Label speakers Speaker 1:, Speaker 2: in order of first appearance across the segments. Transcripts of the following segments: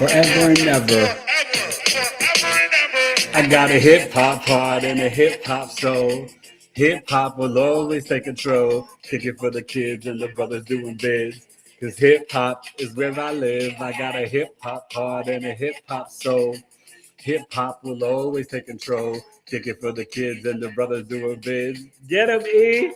Speaker 1: forever and ever. I got a hip hop heart and a hip hop soul. Hip hop will always take control. Kick it for the kids and the brothers doing biz. Cause hip hop is where I live. I got a hip hop heart and a hip hop soul. Hip hop will always take control. Kick it for the kids and the brothers doing biz. Get 'em, E!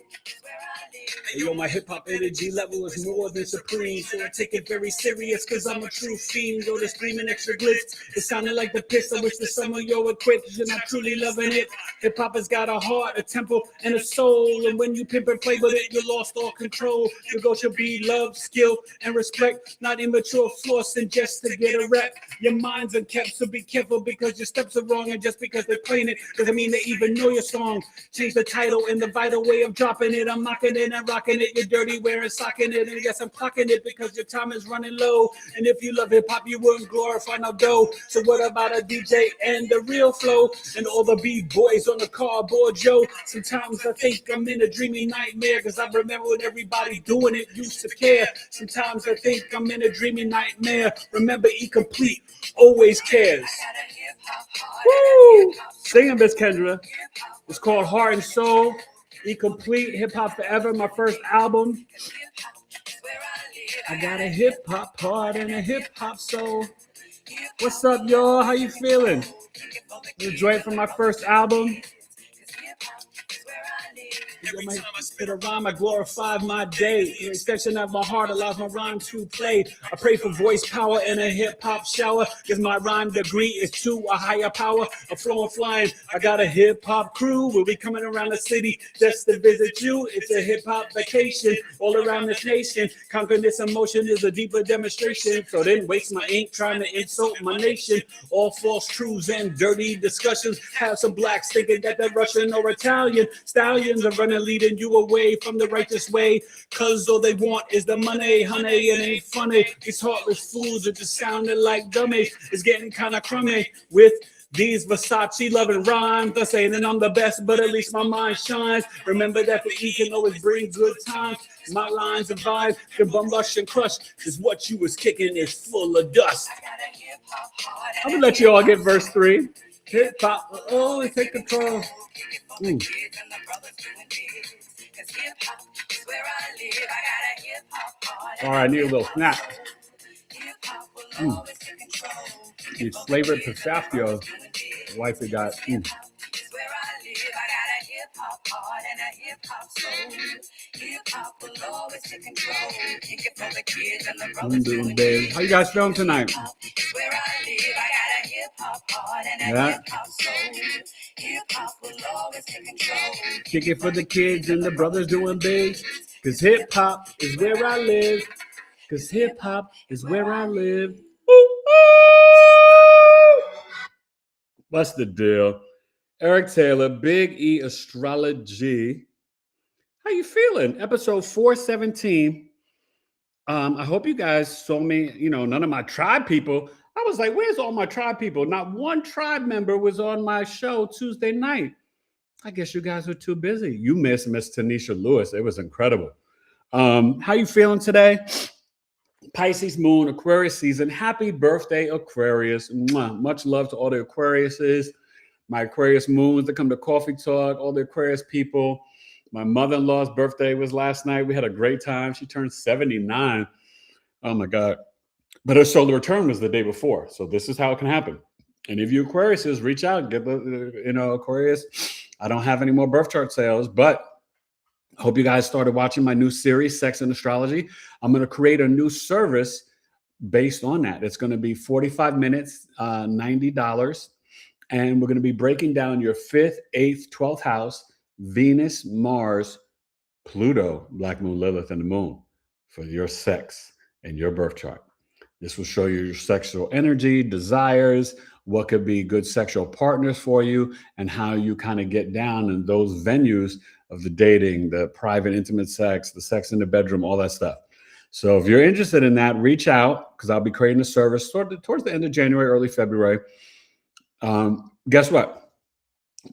Speaker 2: Hey, yo, my hip-hop energy level is more than supreme, so I take it very serious, cause I'm a true fiend. Go to screaming extra glitz, it sounded like the piss. I wish that some of you were equipped, and I'm truly loving it. Hip-hop has got a heart, a temple, and a soul, and when you pimp and play with it, you lost all control. Your goal should be love, skill, and respect, not immature flossing just to get a rep. Your mind's unkept, so be careful, because your steps are wrong, and just because they're playing it doesn't mean they even know your song. Change the title and the vital way of dropping it. I'm mocking it and rocking it. You're dirty wearing socking it, and yes, I'm clocking it because your time is running low. And if you love hip hop, you wouldn't glorify no dough. So what about a DJ and the real flow and all the B-boys on the cardboard Joe? Sometimes I think I'm in a dreamy nightmare, because I remember when everybody doing it used to care. Sometimes I think I'm in a dreamy nightmare. Remember, E complete always cares.
Speaker 1: Woo! Singing, Miss Kendra. It's called Heart and Soul. E complete, hip hop forever. My first album. I got a hip hop heart and a hip hop soul. What's up, y'all? How you feeling? You enjoyed from my first album? Spit a rhyme, I glorify my day. The extension of my heart allows my rhyme to play. I pray for voice power in a hip-hop shower, because my rhyme degree is to a higher power. A flowing flying, I got a hip-hop crew. We'll be coming around the city just to visit you. It's a hip-hop vacation all around this nation. Conquering this emotion is a deeper demonstration. So then waste my ink trying to insult my nation. All false truths and dirty discussions have some blacks thinking that they're Russian or Italian. Stallions are running, leading you away from the righteous way, cause all they want is the money, honey. It ain't funny. These heartless fools are just sounding like dummies. It's getting kind of crummy with these Versace loving rhymes. They're saying that I'm the best, but at least my mind shines. Remember that the E can always bring good times. My lines and vibes, the bum rush and crush is what you was kicking is full of dust. I'm gonna let you all get verse 3. Hip hop will always take control. All right, I need a little snap. These flavored pistachios. Wifey got. How you guys feeling tonight? Yeah. Kick it for the kids and the brothers doing big. Cause hip hop is where I live. Cause hip hop is where I live. What's the deal? Eric Taylor, Big E Astrology. How you feeling? Episode 417. I hope you guys saw me, none of my tribe people. I was like, where's all my tribe people? Not one tribe member was on my show Tuesday night. I guess you guys were too busy. You missed Miss Tanisha Lewis. It was incredible. How you feeling today? Pisces moon, Aquarius season. Happy birthday, Aquarius. Mwah. Much love to all the Aquariuses. My Aquarius moons that come to Coffee Talk, all the Aquarius people. My mother-in-law's birthday was last night. We had a great time. She turned 79. Oh, my God. But her solar return was the day before. So this is how it can happen. And if you Aquariuses, reach out. Get the, Aquarius. I don't have any more birth chart sales, but I hope you guys started watching my new series, Sex and Astrology. I'm going to create a new service based on that. It's going to be 45 minutes, $90. And we're going to be breaking down your 5th, 8th, 12th house, Venus, Mars, Pluto, Black Moon, Lilith, and the Moon for your sex and your birth chart. This will show you your sexual energy, desires, what could be good sexual partners for you, and how you kind of get down in those venues of the dating, the private, intimate sex, the sex in the bedroom, all that stuff. So if you're interested in that, reach out, because I'll be creating a service towards the end of January, early February. Guess what?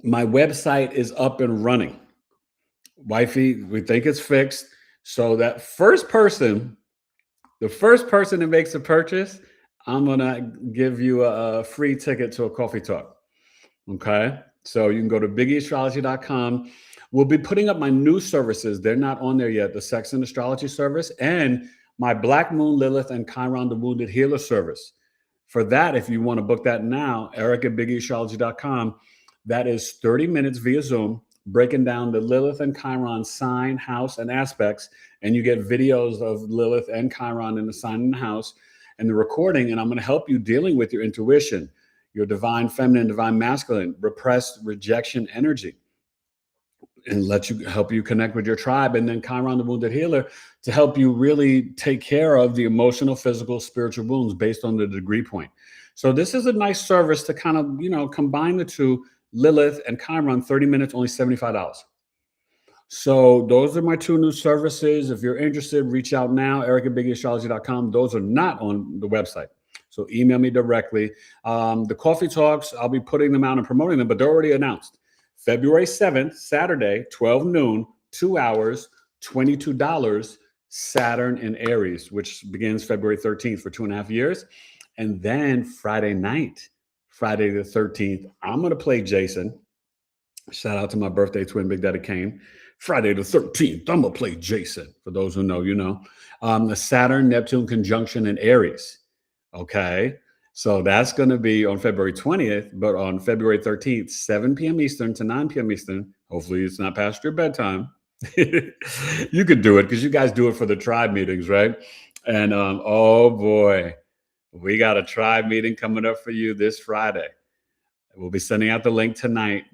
Speaker 1: My website is up and running. Wifey, we think it's fixed. So that the first person that makes a purchase, I'm going to give you a free ticket to a coffee talk. Okay. So you can go to BigEAstrology.com. We'll be putting up my new services. They're not on there yet. The Sex and Astrology service and my Black Moon, Lilith, and Chiron, the Wounded Healer service. For that, if you want to book that now, Eric at BigEAstrology.com. That is 30 minutes via Zoom, breaking down the Lilith and Chiron sign, house, and aspects. And you get videos of Lilith and Chiron in the sign and the house and the recording. And I'm going to help you dealing with your intuition, your divine feminine, divine masculine, repressed rejection energy, and help you connect with your tribe. And then Chiron, the Wounded Healer, to help you really take care of the emotional, physical, spiritual wounds based on the degree point. So this is a nice service to kind of, combine the two, Lilith and Chiron, 30 minutes, only $75. So those are my two new services. If you're interested, reach out now, Eric at BigEAstrology.com. Those are not on the website. So email me directly. The coffee talks, I'll be putting them out and promoting them, but they're already announced. February 7th, Saturday, 12 noon, 2 hours, $22, Saturn in Aries, which begins February 13th for 2.5 years. And then Friday night, Friday the 13th, I'm going to play Jason. Shout out to my birthday twin, Big Daddy Kane. Friday the 13th, I'm going to play Jason. For those who know, you know. The Saturn-Neptune conjunction in Aries. Okay. So that's going to be on February 20th, but on February 13th, 7 p.m. Eastern to 9 p.m. Eastern. Hopefully it's not past your bedtime. You could do it because you guys do it for the tribe meetings, right? And oh boy, we got a tribe meeting coming up for you this Friday. We'll be sending out the link tonight.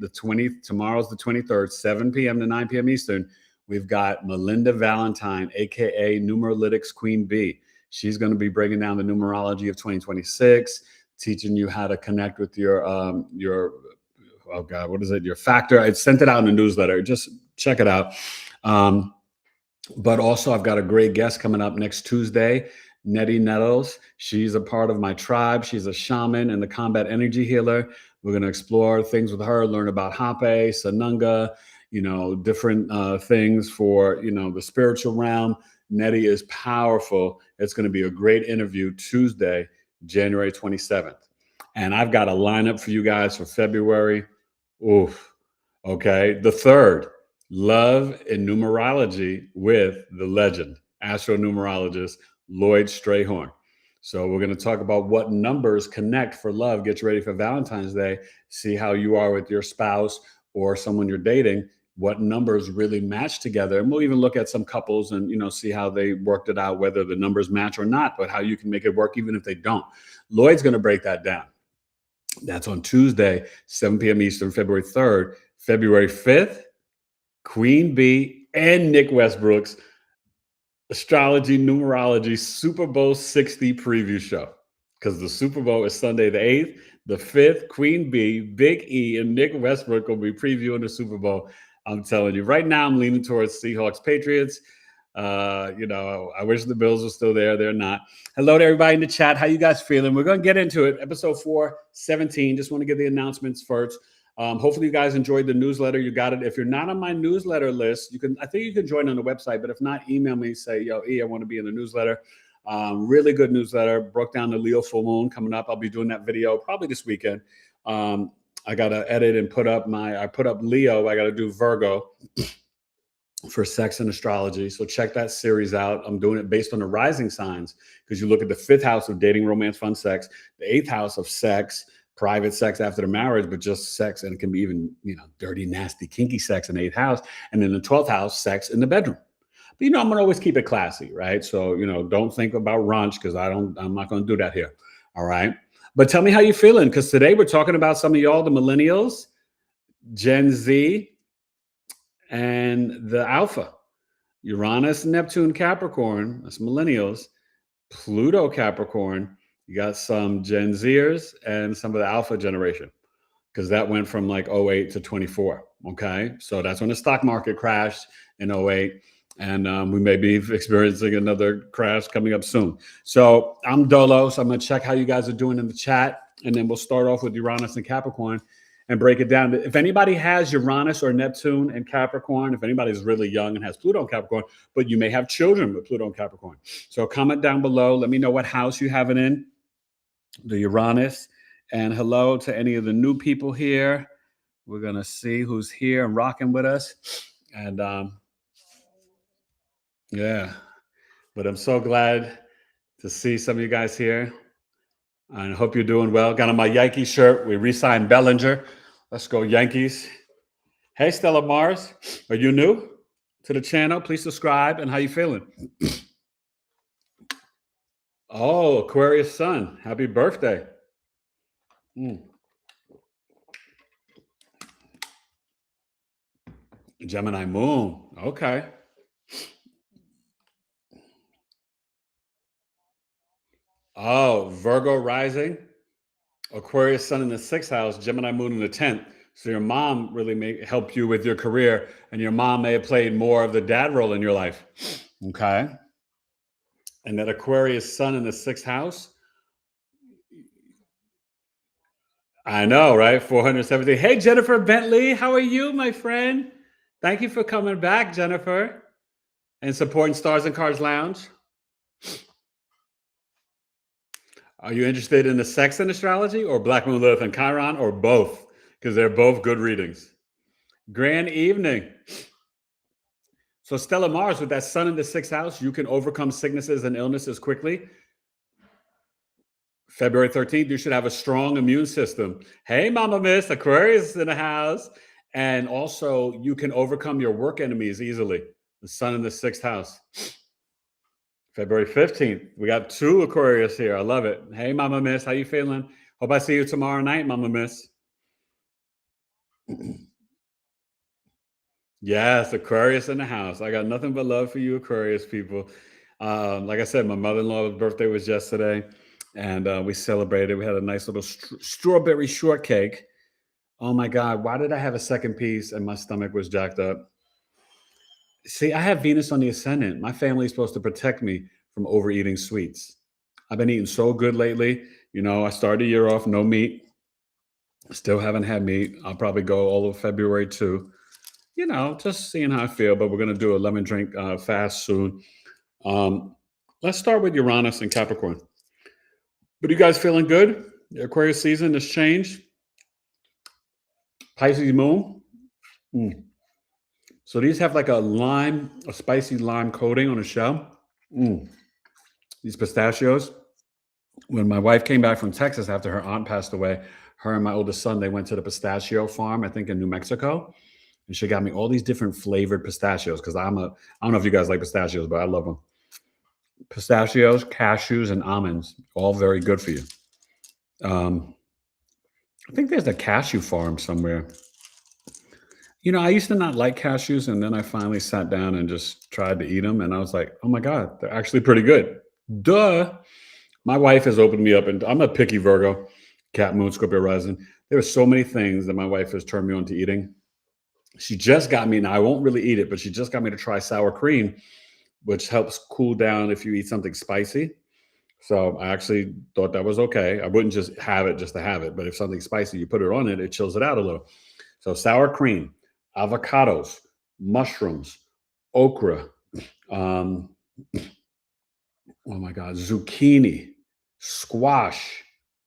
Speaker 1: Tomorrow's the 23rd, 7 p.m. to 9 p.m. Eastern. We've got Melinda Valentine, aka Numeralytics Queen Bee. She's going to be breaking down the numerology of 2026, teaching you how to connect with your your factor. I sent it out in a newsletter. Just check it out. But also, I've got a great guest coming up next Tuesday, Nettie Nettles. She's a part of my tribe. She's a shaman and the combat energy healer. We're going to explore things with her, learn about Hape, Sanunga, different things for, the spiritual realm. Nettie is powerful. It's going to be a great interview Tuesday, January 27th. And I've got a lineup for you guys for February. Oof. Okay. The 3rd, Love and Numerology with the legend, astronumerologist Lloyd Strayhorn. So we're going to talk about what numbers connect for love. Get you ready for Valentine's Day. See how you are with your spouse or someone you're dating. What numbers really match together. And we'll even look at some couples and, see how they worked it out, whether the numbers match or not, but how you can make it work even if they don't. Lloyd's going to break that down. That's on Tuesday, 7 p.m. Eastern, February 3rd. February 5th, Queen Bee and Nick Westbrook's Astrology Numerology Super Bowl 60 preview show. Because the Super Bowl is Sunday the 8th. The 5th, Queen Bee, Big E, and Nick Westbrook will be previewing the Super Bowl. I'm telling you, right now I'm leaning towards Seahawks Patriots. I wish the Bills were still there. They're not. Hello to everybody in the chat. How you guys feeling? We're going to get into it. Episode 417. Just want to get the announcements first. Hopefully you guys enjoyed the newsletter. You got it. If you're not on my newsletter list, I think you can join on the website, but if not, email me, say, yo, E, I want to be in the newsletter. Really good newsletter. Broke down the Leo full moon coming up. I'll be doing that video probably this weekend. I got to edit and put up Leo. I got to do Virgo for sex and astrology. So check that series out. I'm doing it based on the rising signs because you look at the 5th house of dating, romance, fun, sex, the 8th house of sex, private sex after the marriage, but just sex. And it can be even, dirty, nasty, kinky sex in the 8th house. And then the 12th house, sex in the bedroom. But, I'm going to always keep it classy, right? So, don't think about brunch because I'm not going to do that here. All right. But tell me how you're feeling, because today we're talking about some of y'all, the millennials, Gen Z, and the alpha. Uranus, Neptune, Capricorn, that's millennials. Pluto, Capricorn. You got some Gen Zers and some of the alpha generation, because that went from like 08 to 24. Okay. So that's when the stock market crashed in 08. And we may be experiencing another crash coming up soon. So I'm Dolo. So I'm going to check how you guys are doing in the chat. And then we'll start off with Uranus and Capricorn and break it down. If anybody has Uranus or Neptune and Capricorn, if anybody's really young and has Pluto and Capricorn, but you may have children with Pluto and Capricorn. So comment down below. Let me know what house you have it in. the Uranus. And hello to any of the new people here. We're going to see who's here and rocking with us. And yeah, but I'm so glad to see some of you guys here. And I hope you're doing well. Got on my Yankee shirt. We re-signed Bellinger. Let's go Yankees. Hey, Stella Mars. Are you new to the channel? Please subscribe. And how you feeling? Oh, Aquarius sun. Happy birthday. Gemini moon. Okay. Oh, Virgo rising. Aquarius sun in the 6th house, Gemini moon in the 10th. So your mom really may help you with your career, and your mom may have played more of the dad role in your life. Okay. And that Aquarius sun in the 6th house. I know, right? 470. Hey, Jennifer Bentley, how are you, my friend? Thank you for coming back, Jennifer, and supporting Stars and Cars Lounge. Are you interested in the sex in astrology or Black Moon, Lilith, and Chiron, or both? Because they're both good readings. Grand evening. So Stella Mars, with that sun in the 6th house, you can overcome sicknesses and illnesses quickly. February 13th, you should have a strong immune system. Hey, Mama Miss, Aquarius in the house. And also, you can overcome your work enemies easily. The sun in the 6th house. February 15th, we got 2 Aquarius here. I love it. Hey, Mama Miss, how you feeling? Hope I see you tomorrow night, Mama Miss. Yes, Aquarius in the house. I got nothing but love for you, Aquarius people. Like I said, my mother-in-law's birthday was yesterday, and we celebrated. We had a nice little strawberry shortcake. Oh my God, why did I have a second piece and my stomach was jacked up? See, I have Venus on the ascendant. My family is supposed to protect me from overeating sweets. I've been eating so good lately. You know, I started the year off no meat. Still haven't had meat. I'll probably go all of February too. You know, just seeing how I feel. But we're going to do a lemon drink fast soon. Let's start with Uranus and Capricorn. But you guys feeling good? The Aquarius season has changed. Pisces moon. So these have like a spicy lime coating on the shell. These pistachios. When my wife came back from Texas after her aunt passed away, her and my oldest son, they went to the pistachio farm, I think in New Mexico. And she got me all these different flavored pistachios because I don't know if you guys like pistachios, but I love them. Pistachios, cashews, and almonds, all very good for you. I think there's a cashew farm somewhere. You know, I used to not like cashews, and then I finally sat down and just tried to eat them, and I was like, oh my God, they're actually pretty good. Duh. My wife has opened me up, and I'm a picky Virgo, Cat Moon, Scorpio rising. There are so many things that my wife has turned me on to eating. She just got me, now I won't really eat it, but she just got me to try sour cream, which helps cool down if you eat something spicy. So I actually thought that was okay. I wouldn't just have it just to have it, but if something's spicy, you put it on it, it chills it out a little. So sour cream, avocados, mushrooms, okra, oh my God, zucchini, squash.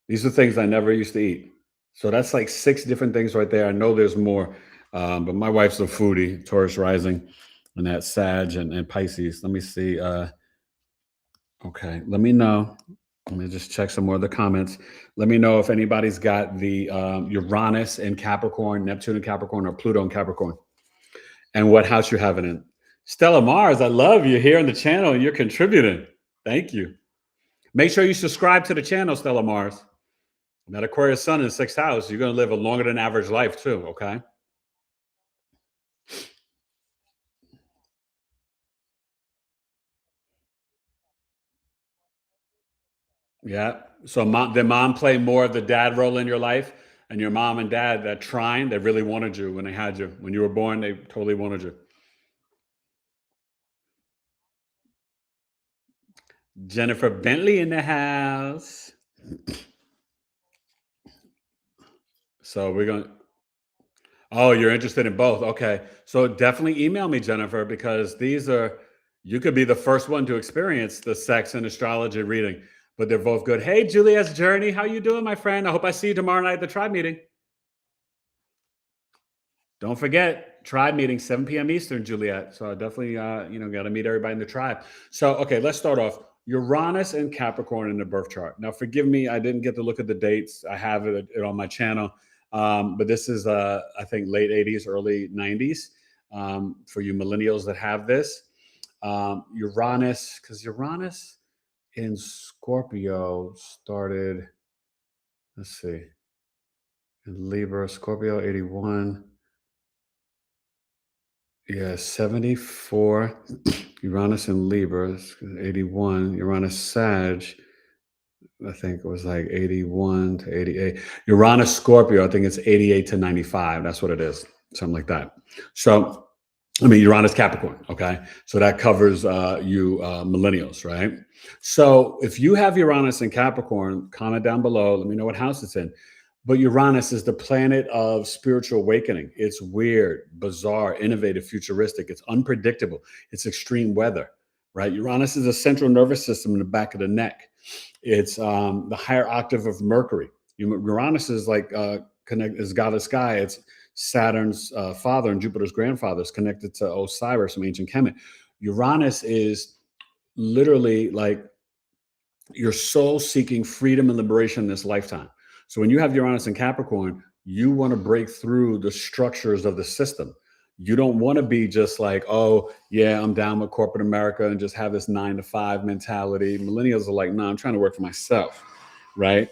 Speaker 1: These are things I never used to eat. So that's like 6 different things right there. I know there's more, but my wife's a foodie, Taurus rising, and that's Sag and Pisces. Let me see. Okay, let me know. Let me just check some more of the comments. Let me know if anybody's got the Uranus in Capricorn, Neptune in Capricorn, or Pluto in Capricorn, and what house you're having in. Stella Mars, I love you here on the channel, and you're contributing. Thank you. Make sure you subscribe to the channel, Stella Mars. That Aquarius sun in the 6th house, you're going to live a longer than average life too, okay? Yeah. So did mom play more of the dad role in your life? And your mom and dad, that trine, they really wanted you when they had you. When you were born, they totally wanted you. Jennifer Bentley in the house. So we're going to, oh, you're interested in both. Okay. So definitely email me, Jennifer, because you could be the first one to experience the sex and astrology reading. but they're both good. Hey, Juliet's Journey, how you doing, my friend? I hope I see you tomorrow night at the tribe meeting. Don't forget, tribe meeting, 7 p.m. Eastern, Juliet. So I definitely, got to meet everybody in the tribe. So, okay, let's start off. Uranus and Capricorn in the birth chart. Now, forgive me, I didn't get to look at the dates. I have it on my channel. But this is, I think, late 80s, early 90s for you millennials that have this. Uranus, because Uranus in Scorpio started, let's see, in Libra, Scorpio 81. Yeah, 74. Uranus in Libra, 81. Uranus Sag, I think it was like 81 to 88. Uranus Scorpio, I think it's 88 to 95. That's what it is, something like that. So, I mean, Uranus Capricorn, okay? So that covers you millennials, right? So if you have Uranus in Capricorn, comment down below. Let me know what house it's in. But Uranus is the planet of spiritual awakening. It's weird, bizarre, innovative, futuristic. It's unpredictable. It's extreme weather, right? Uranus is a central nervous system in the back of the neck. It's the higher octave of Mercury. Uranus is like is goddess Sky. It's Saturn's father and Jupiter's grandfather is connected to Osiris from ancient Kemet. Uranus is literally like your soul seeking freedom and liberation in this lifetime. So when you have Uranus in Capricorn, you want to break through the structures of the system. You don't want to be just like, oh, yeah, I'm down with corporate America and just have this 9-to-5 mentality. Millennials are like, no, I'm trying to work for myself, right?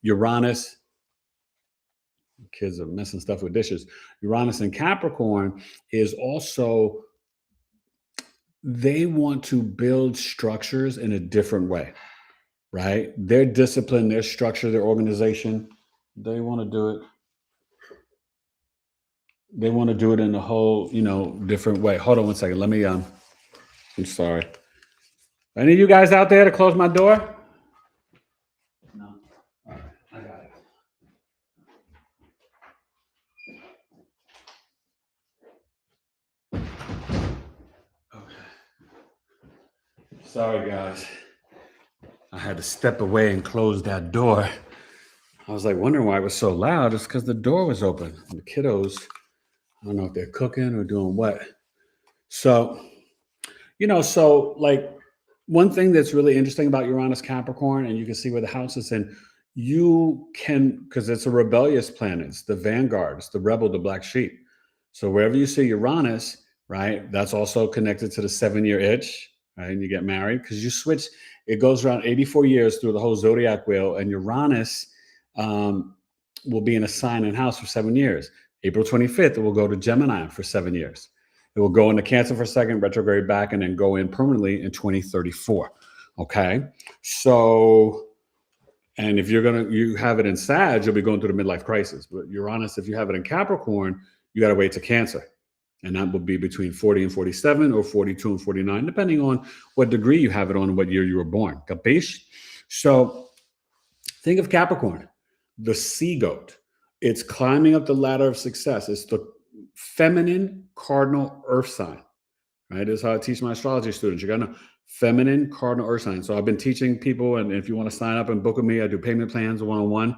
Speaker 1: Uranus, kids are messing stuff with dishes. Uranus and Capricorn is also, they want to build structures in a different way, right? Their discipline, their structure, their organization, they want to do it. They want to do it in a whole, different way. Hold on one second. Let me, I'm sorry. Any of you guys out there to close my door? No. All right, I got it. Okay. Sorry, guys. I had to step away and close that door. I was like wondering why it was so loud. It's because the door was open. The kiddos, I don't know if they're cooking or doing what. So, like one thing that's really interesting about Uranus Capricorn, and you can see where the house is in, you can, because it's a rebellious planet, it's the vanguard, it's the rebel, the black sheep. So wherever you see Uranus, right, that's also connected to the 7-year itch, right? And you get married because you switch, it goes around 84 years through the whole zodiac wheel, and Uranus will be in a sign and house for 7 years. April 25th, it will go to Gemini for 7 years. It will go into Cancer for a second, retrograde back, and then go in permanently in 2034. Okay. So, and if you have it in Sag, you'll be going through the midlife crisis. But Uranus, if you have it in Capricorn, you got to wait to Cancer. And that will be between 40 and 47 or 42 and 49, depending on what degree you have it on and what year you were born. Capiche? So think of Capricorn, the sea goat. It's climbing up the ladder of success. It's the feminine cardinal earth sign, right? This is how I teach my astrology students. You're going to feminine cardinal earth sign. So I've been teaching people, and if you want to sign up and book with me, I do payment plans one-on-one,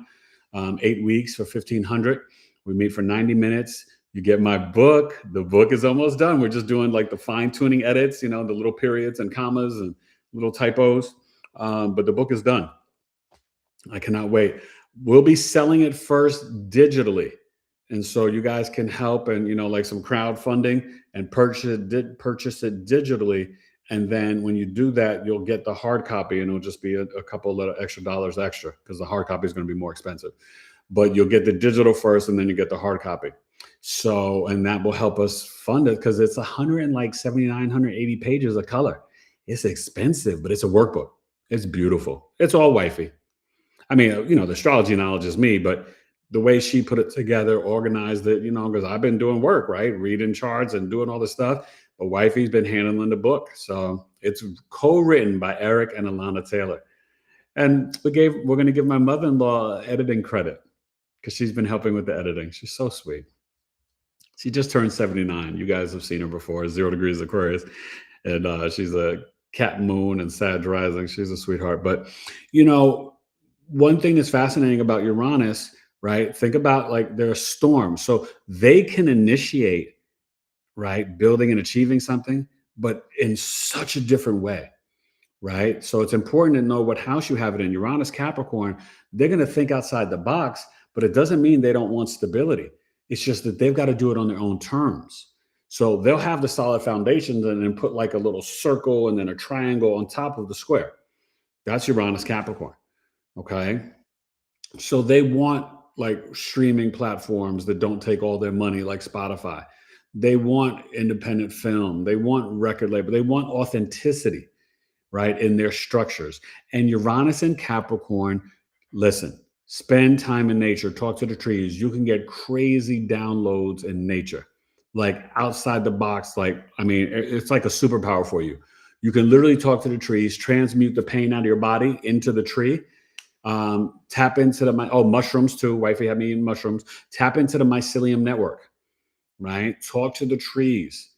Speaker 1: 8 weeks for $1,500. We meet for 90 minutes. You get my book. The book is almost done. We're just doing like the fine tuning edits, the little periods and commas and little typos. But the book is done. I cannot wait. We'll be selling it first digitally. And so you guys can help and, like some crowdfunding and purchase it digitally. And then when you do that, you'll get the hard copy, and it'll just be a couple of extra dollars extra because the hard copy is going to be more expensive. But you'll get the digital first, and then you get the hard copy. So, and that will help us fund it because it's 179, 180 pages of color. It's expensive, but it's a workbook. It's beautiful. It's all wifey. I mean, the astrology knowledge is me, but the way she put it together, organized it, because I've been doing work, right? Reading charts and doing all this stuff. But wifey's been handling the book. So it's co-written by Eric and Alana Taylor. And we're going to give my mother-in-law editing credit because she's been helping with the editing. She's so sweet. She just turned 79. You guys have seen her before, 0 degrees Aquarius. And she's a Cat Moon and Sag Rising. She's a sweetheart. But, you know, one thing that's fascinating about Uranus, right? Think about like there are storms. So they can initiate, right, building and achieving something, but in such a different way, right? So it's important to know what house you have it in. Uranus, Capricorn, they're going to think outside the box, but it doesn't mean they don't want stability. It's just that they've got to do it on their own terms. So they'll have the solid foundations and then put like a little circle and then a triangle on top of the square. That's Uranus, Capricorn. Okay. So they want like streaming platforms that don't take all their money, like Spotify. They want independent film. They want record label. They want authenticity, right, in their structures. And Uranus and Capricorn, listen, spend time in nature, talk to the trees. You can get crazy downloads in nature, like outside the box. Like, I mean, it's like a superpower for you. You can literally talk to the trees, transmute the pain out of your body into the tree. Tap into the mushrooms too. Wifey had me eating mushrooms. Tap into the mycelium network, right? Talk to the trees,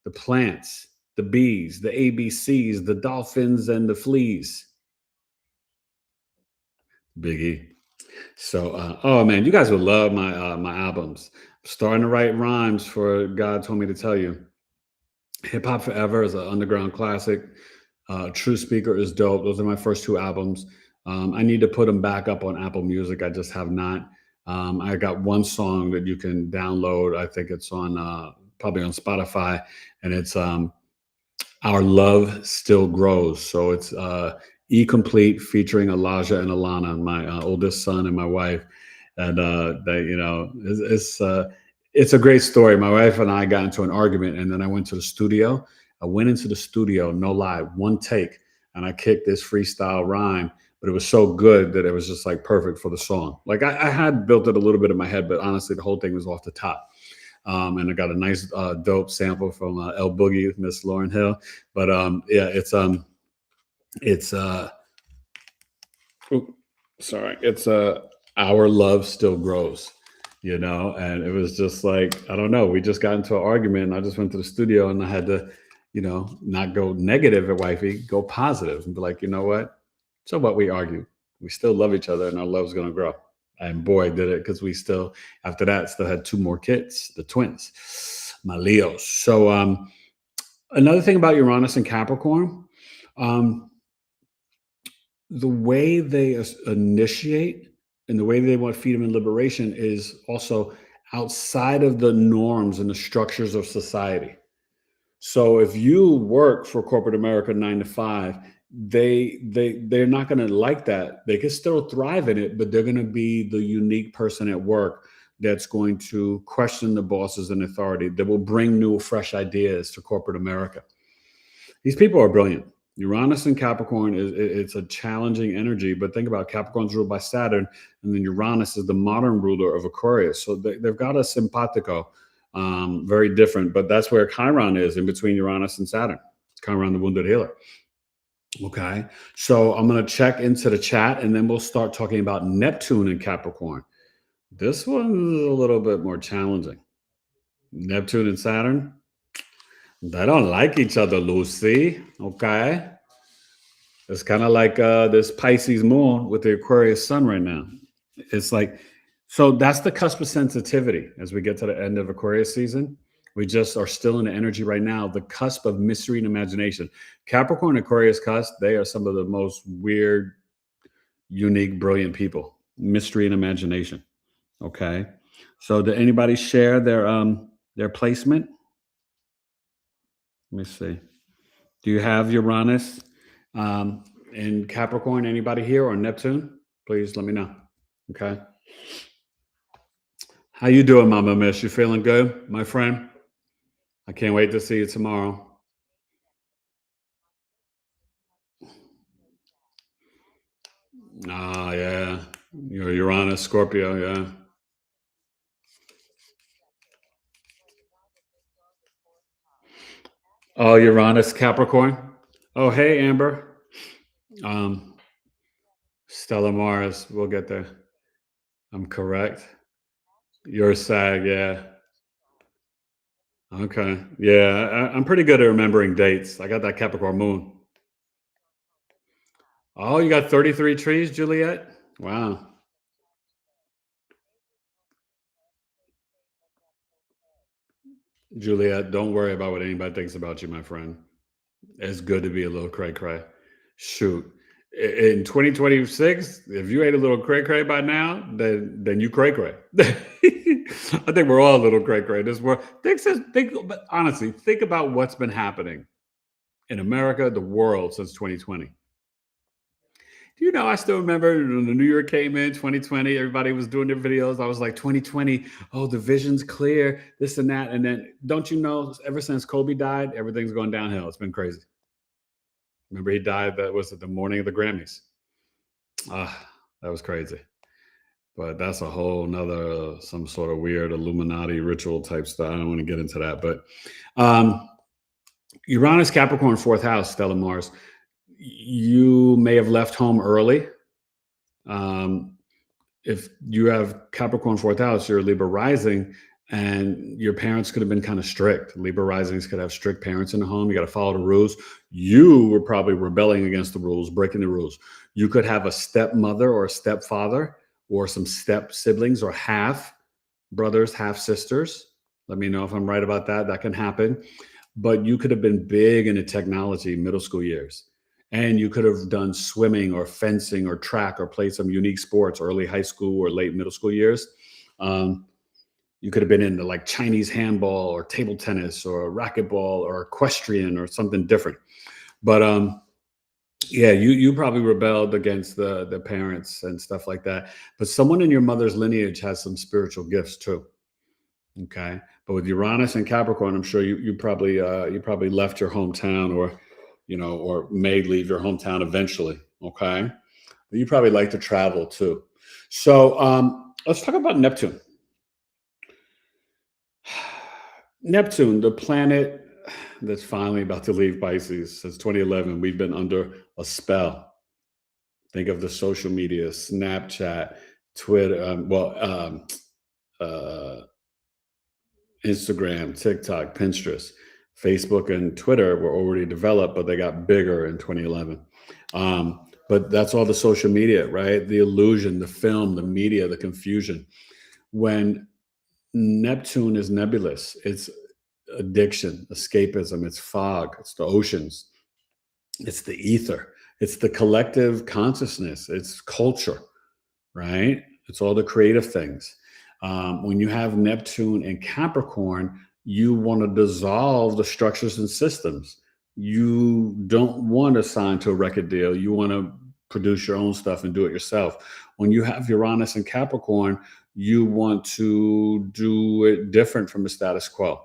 Speaker 1: the plants, the bees, the ABCs, the dolphins, and the fleas. Big E. So, oh man, you guys would love my albums. I'm starting to write rhymes for God Told Me to Tell You. Hip Hop Forever is an underground classic. True Speaker is dope. Those are my first two albums. I need to put them back up on Apple Music. I just have not. I got one song that you can download. I think it's on probably on Spotify, and it's Our Love Still Grows. So it's E Complete featuring Elijah and Alana, my oldest son and my wife. And they, you know, it's a great story. My wife and I got into an argument, and then I went to the studio. I went into the studio, no lie, one take, and I kicked this freestyle rhyme, but it was so good that it was just like perfect for the song. Like I had built it a little bit in my head, but honestly, the whole thing was off the top. And I got a nice, dope sample from El Boogie, Miss Lauryn Hill. But yeah, it's it's Our Love Still Grows, you know. And it was just like, I don't know, we just got into an argument, and I just went to the studio, and I had to, you know, not go negative at wifey, go positive and be like, you know what? So what, we argue, we still love each other, and our love's gonna grow. And boy, did it, because we still, after that, still had two more kids, the twins, my Leos. So another thing about Uranus and Capricorn, um, the way they initiate and the way they want freedom and liberation is also outside of the norms and the structures of society. So if you work for corporate America 9 to 5, they're not going to like that. They can still thrive in it, but they're going to be the unique person at work that's going to question the bosses and authority, that will bring new, fresh ideas to corporate America. These people are brilliant. Uranus and Capricorn it's a challenging energy, but think about Capricorn's ruled by Saturn, and then Uranus is the modern ruler of Aquarius. So they've got a simpatico, very different, but that's where Chiron is, in between Uranus and Saturn. It's Chiron, the wounded healer. Okay, so I'm going to check into the chat, and then we'll start talking about Neptune and Capricorn. This one's a little bit more challenging. Neptune and Saturn, they don't like each other, Lucy. Okay. It's kind of like this Pisces moon with the Aquarius sun right now. It's like, so that's the cusp of sensitivity as we get to the end of Aquarius season. We just are still in the energy right now, the cusp of mystery and imagination. Capricorn and Aquarius cusp, they are some of the most weird, unique, brilliant people. Mystery and imagination. Okay. So did anybody share their placement? Let me see. Do you have Uranus in Capricorn? Anybody here, or Neptune? Please let me know. Okay. How you doing, Mama Miss? You feeling good, my friend? I can't wait to see you tomorrow. Ah, yeah. You're Uranus, Scorpio, yeah. Oh, Uranus, Capricorn. Oh, hey, Amber. Um, Stella Mars. We'll get there. I'm correct. You're a Sag, yeah. Okay. Yeah, I'm pretty good at remembering dates. I got that Capricorn moon. Oh, you got 33 trees, Juliet? Wow. Juliet, don't worry about what anybody thinks about you, my friend. It's good to be a little cray cray. Shoot. In 2026, if you ain't a little cray cray by now, then you cray cray. I think we're all a little cray cray. This world. But honestly, think about what's been happening in America, the world since 2020. Do you know, I still remember when the New Year came in 2020, everybody was doing their videos. I was like, 2020, oh, the vision's clear, this and that. And then, don't you know, ever since Kobe died, everything's gone downhill. It's been crazy. Remember, he died, that was at the morning of the Grammys. That was crazy. But that's a whole nother, some sort of weird Illuminati ritual type stuff. I don't want to get into that. But Uranus, Capricorn, fourth house, stellar Mars. You may have left home early. If you have Capricorn fourth house, you're Libra rising, and your parents could have been kind of strict. Libra risings could have strict parents in the home. You got to follow the rules. You were probably rebelling against the rules, breaking the rules. You could have a stepmother or a stepfather or some step siblings or half brothers, half sisters. Let me know if I'm right about that. That can happen. But you could have been big into technology middle school years. And you could have done swimming or fencing or track or played some unique sports early high school or late middle school years. You could have been into like Chinese handball or table tennis or racquetball or equestrian or something different. But yeah, you probably rebelled against the parents and stuff like that. But someone in your mother's lineage has some spiritual gifts too. Okay, but with Uranus and Capricorn, I'm sure you probably left your hometown, or may leave your hometown eventually. Okay, but you probably like to travel too. So let's talk about Neptune. Neptune, the planet that's finally about to leave Pisces. Since 2011, we've been under a spell. Think of the social media, Snapchat, Twitter, Instagram, TikTok, Pinterest, Facebook, and Twitter were already developed, but they got bigger in 2011. But that's all the social media, right? The illusion, the film, the media, the confusion. When Neptune is nebulous, it's addiction, escapism, it's fog, it's the oceans, it's the ether, it's the collective consciousness, it's culture, right? It's all the creative things. When you have Neptune and Capricorn, you want to dissolve the structures and systems. You don't want to sign to a record deal. You want to produce your own stuff and do it yourself. When you have Uranus and Capricorn, you want to do it different from the status quo.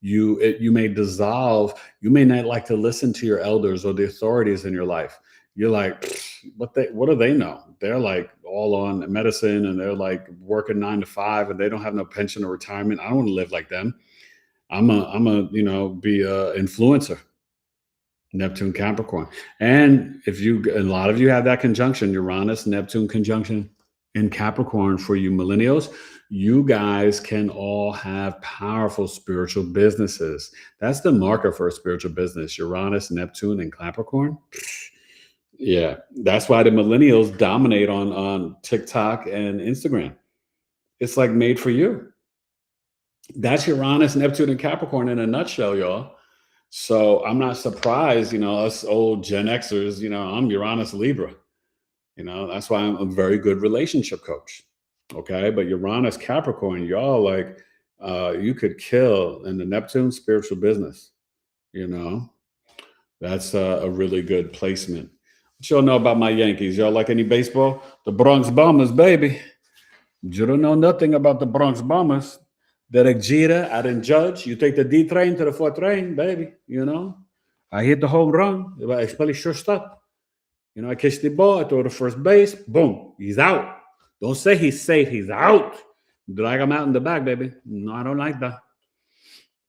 Speaker 1: You may dissolve. You may not like to listen to your elders or the authorities in your life. You're like, what do they know? They're like all on medicine and they're like working 9 to 5 and they don't have no pension or retirement. I don't want to live like them. I'm a be a influencer. Neptune Capricorn. And a lot of you have that conjunction, Uranus, Neptune conjunction in Capricorn. For you millennials, you guys can all have powerful spiritual businesses. That's the marker for a spiritual business. Uranus, Neptune, and Capricorn. Yeah, that's why the millennials dominate on TikTok and Instagram. It's like made for you. That's Uranus, Neptune, and Capricorn in a nutshell, y'all. So I'm not surprised, us old Gen Xers, I'm Uranus Libra. That's why I'm a very good relationship coach. Okay. But Uranus, Capricorn, y'all like, you could kill in the Neptune spiritual business. That's a really good placement. What y'all know about my Yankees? Y'all like any baseball? The Bronx Bombers, baby. You don't know nothing about the Bronx Bombers. Derek Jeter, I didn't judge. You take the D train to the 4th train, baby. I hit the home run. I spell shortstop. I catch the ball. I throw to first base. Boom. He's out. Don't say he's safe. He's out. Drag him out in the back, baby. No, I don't like that.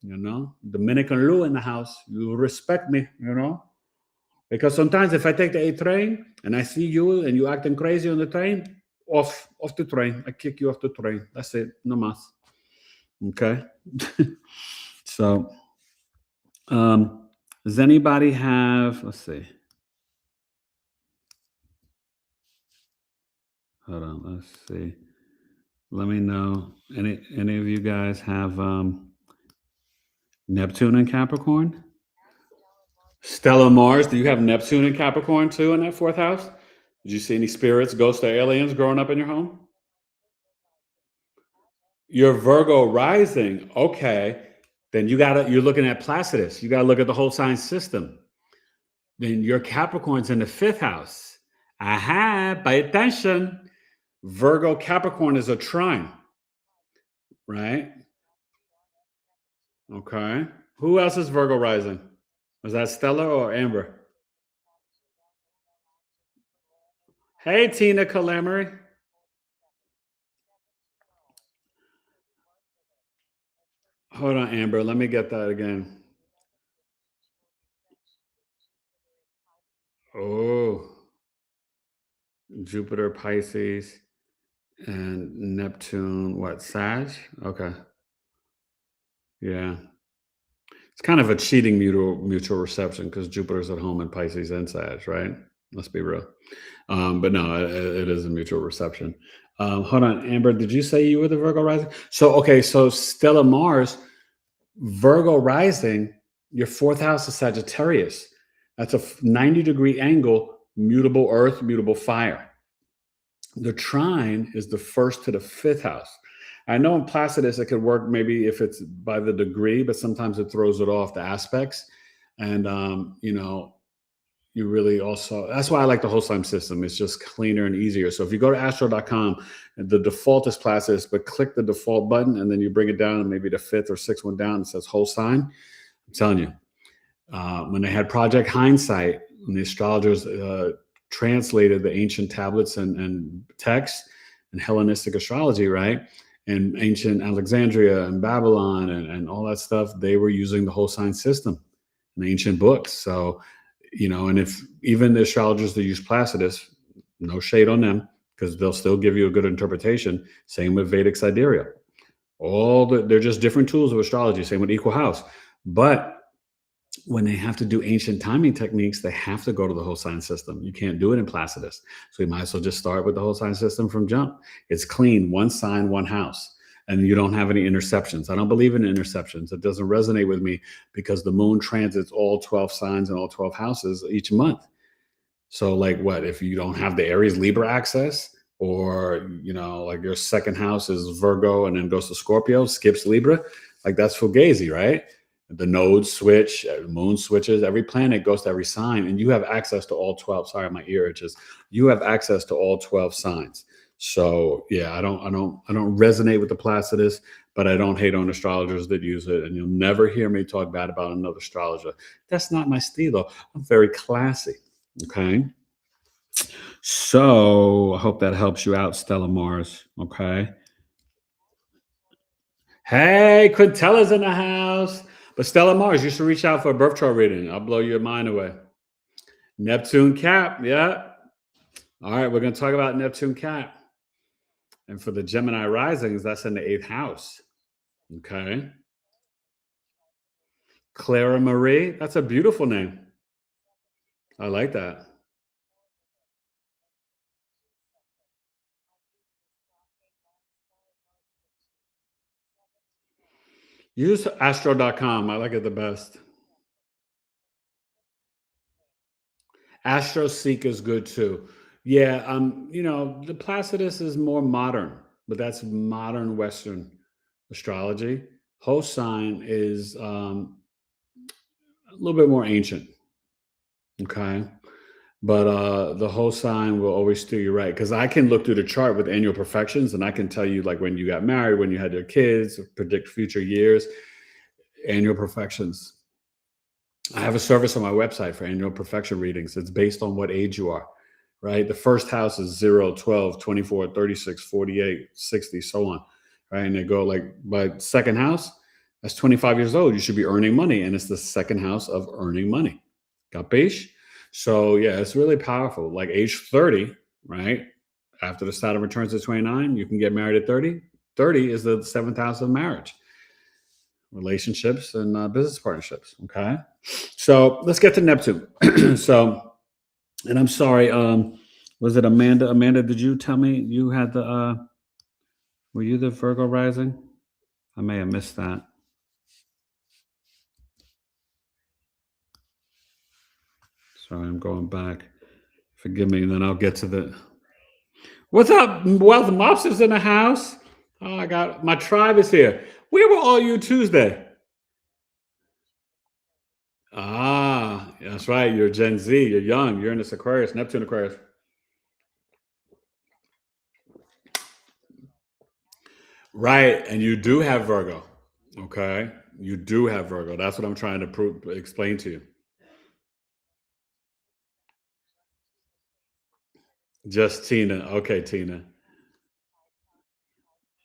Speaker 1: Dominican Lou in the house. You respect me, Because sometimes if I take the A train and I see you and you acting crazy on the train, off the train. I kick you off the train. That's it. No mas. Okay. So, does anybody have, let's see. Hold on, let's see. Let me know. Any of you guys have Neptune in Capricorn? Stellar Mars. Do you have Neptune in Capricorn too in that fourth house? Did you see any spirits, ghosts, or aliens growing up in your home? Your Virgo rising. Okay. Then you're looking at Placidus. You gotta look at the whole sign system. Then your Capricorn's in the fifth house. Aha, pay attention. Virgo Capricorn is a trine, right? Okay. Who else is Virgo rising? Was that Stella or Amber? Hey, Tina Calamari. Hold on, Amber. Let me get that again. Oh, Jupiter, Pisces, and Neptune, what, Sag? Okay. Yeah. It's kind of a cheating mutual reception because Jupiter's at home in Pisces and Sag, right? Let's be real. But no, it is a mutual reception. Hold on, Amber. Did you say you were the Virgo rising? So okay, so Stella Mars, Virgo rising. Your fourth house is Sagittarius. That's a 90-degree angle, mutable Earth, mutable fire. The trine is the first to the fifth house. I know in Placidus it could work maybe if it's by the degree, but sometimes it throws it off the aspects. And you really also, that's why I like the whole sign system. It's just cleaner and easier. So if you go to astro.com, the default is Placidus, but click the default button and then you bring it down and maybe the fifth or sixth one down, it says whole sign. I'm telling you, when they had Project Hindsight, when the astrologers translated the ancient tablets and texts and Hellenistic astrology, right? And ancient Alexandria and Babylon and all that stuff, they were using the whole sign system in ancient books. So, and if even the astrologers that use Placidus, no shade on them, because they'll still give you a good interpretation. Same with Vedic sidereal. They're just different tools of astrology. Same with equal house. But when they have to do ancient timing techniques, they have to go to the whole sign system. You can't do it in Placidus. So you might as well just start with the whole sign system from jump. It's clean, one sign, one house. And you don't have any interceptions. I don't believe in interceptions. It doesn't resonate with me because the moon transits all 12 signs and all 12 houses each month. So like what, if you don't have the Aries Libra access, or, like your second house is Virgo and then goes to Scorpio, skips Libra, like that's Fugazi, right? The nodes switch, moon switches, every planet goes to every sign, and you have access to all 12. Sorry, my ear itches. You have access to all 12 signs. So yeah, I don't resonate with the Placidus, but I don't hate on astrologers that use it. And you'll never hear me talk bad about another astrologer. That's not my style, though. I'm very classy. Okay. So I hope that helps you out, Stella Mars. Okay. Hey, Quintella's in the house. But Stella Mars, you should reach out for a birth chart reading. I'll blow your mind away. Neptune Cap, yeah. All right, we're going to talk about Neptune Cap. And for the Gemini risings, that's in the 8th house. Okay. Clara Marie, that's a beautiful name. I like that. Use astro.com. I like it the best. AstroSeek is good too. Yeah, the Placidus is more modern, but that's modern Western astrology. Host sign is a little bit more ancient. Okay. But the whole sign will always steer you right, because I can look through the chart with annual perfections and I can tell you like when you got married, when you had your kids, predict future years, annual perfections. I have a service on my website for annual perfection readings. It's based on what age you are, right? The first house is 0, 12, 24, 36, 48, 60, so on, right? And they go like by second house, that's 25 years old. You should be earning money. And it's the second house of earning money. Capiche? So yeah, it's really powerful. Like age 30, right? After the Saturn returns to 29, you can get married at 30. 30 is the 7th house of marriage, relationships, and business partnerships. Okay. So let's get to Neptune. And I'm sorry, Was it Amanda? Amanda, did you tell me you had the were you the Virgo rising? I may have missed that. Sorry, I'm going back. Forgive me, and then I'll get to the. What's up? Wealth Mops is in the house. Oh, I got my tribe is here. Where were all you Tuesday? Ah, that's right. You're Gen Z. You're young. You're in this Aquarius, Neptune Aquarius. Right, and you do have Virgo. Okay, you do have Virgo. That's what I'm trying to explain to you. Just Tina. Okay, Tina.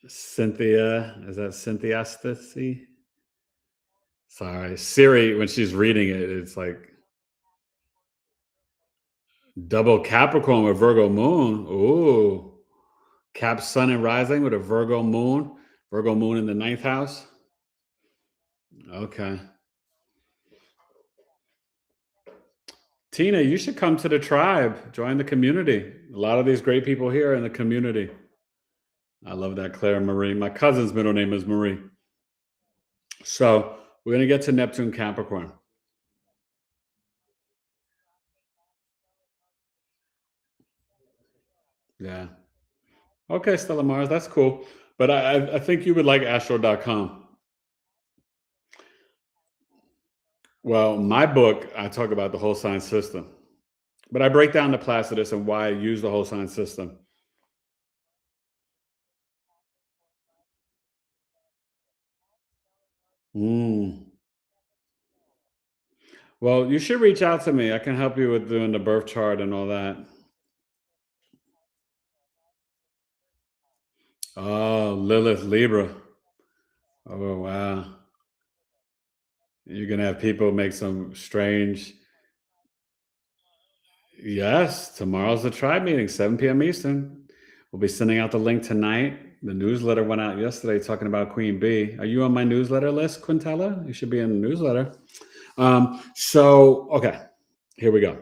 Speaker 1: Cynthia. Is that Cynthia Stacy? Sorry. Siri, when she's reading it, it's like double Capricorn with Virgo moon. Ooh. Cap sun and rising with a Virgo moon. Virgo moon in the ninth house. Okay. Tina, you should come to the tribe. Join the community. A lot of these great people here in the community. I love that, Claire Marie. My cousin's middle name is Marie. So we're going to get to Neptune Capricorn. Yeah. Okay, Stella Mars, that's cool. But I think you would like astro.com. Well, my book, I talk about the whole sign system, but I break down the Placidus and why I use the whole sign system. Mm. Well, you should reach out to me. I can help you with doing the birth chart and all that. Oh, Lilith Libra. Oh, wow. You're going to have people make some strange. Yes, tomorrow's the tribe meeting, 7 p.m. Eastern. We'll be sending out the link tonight. The newsletter went out yesterday talking about Queen Bee. Are you on my newsletter list, Quintella? You should be in the newsletter. Okay, here we go.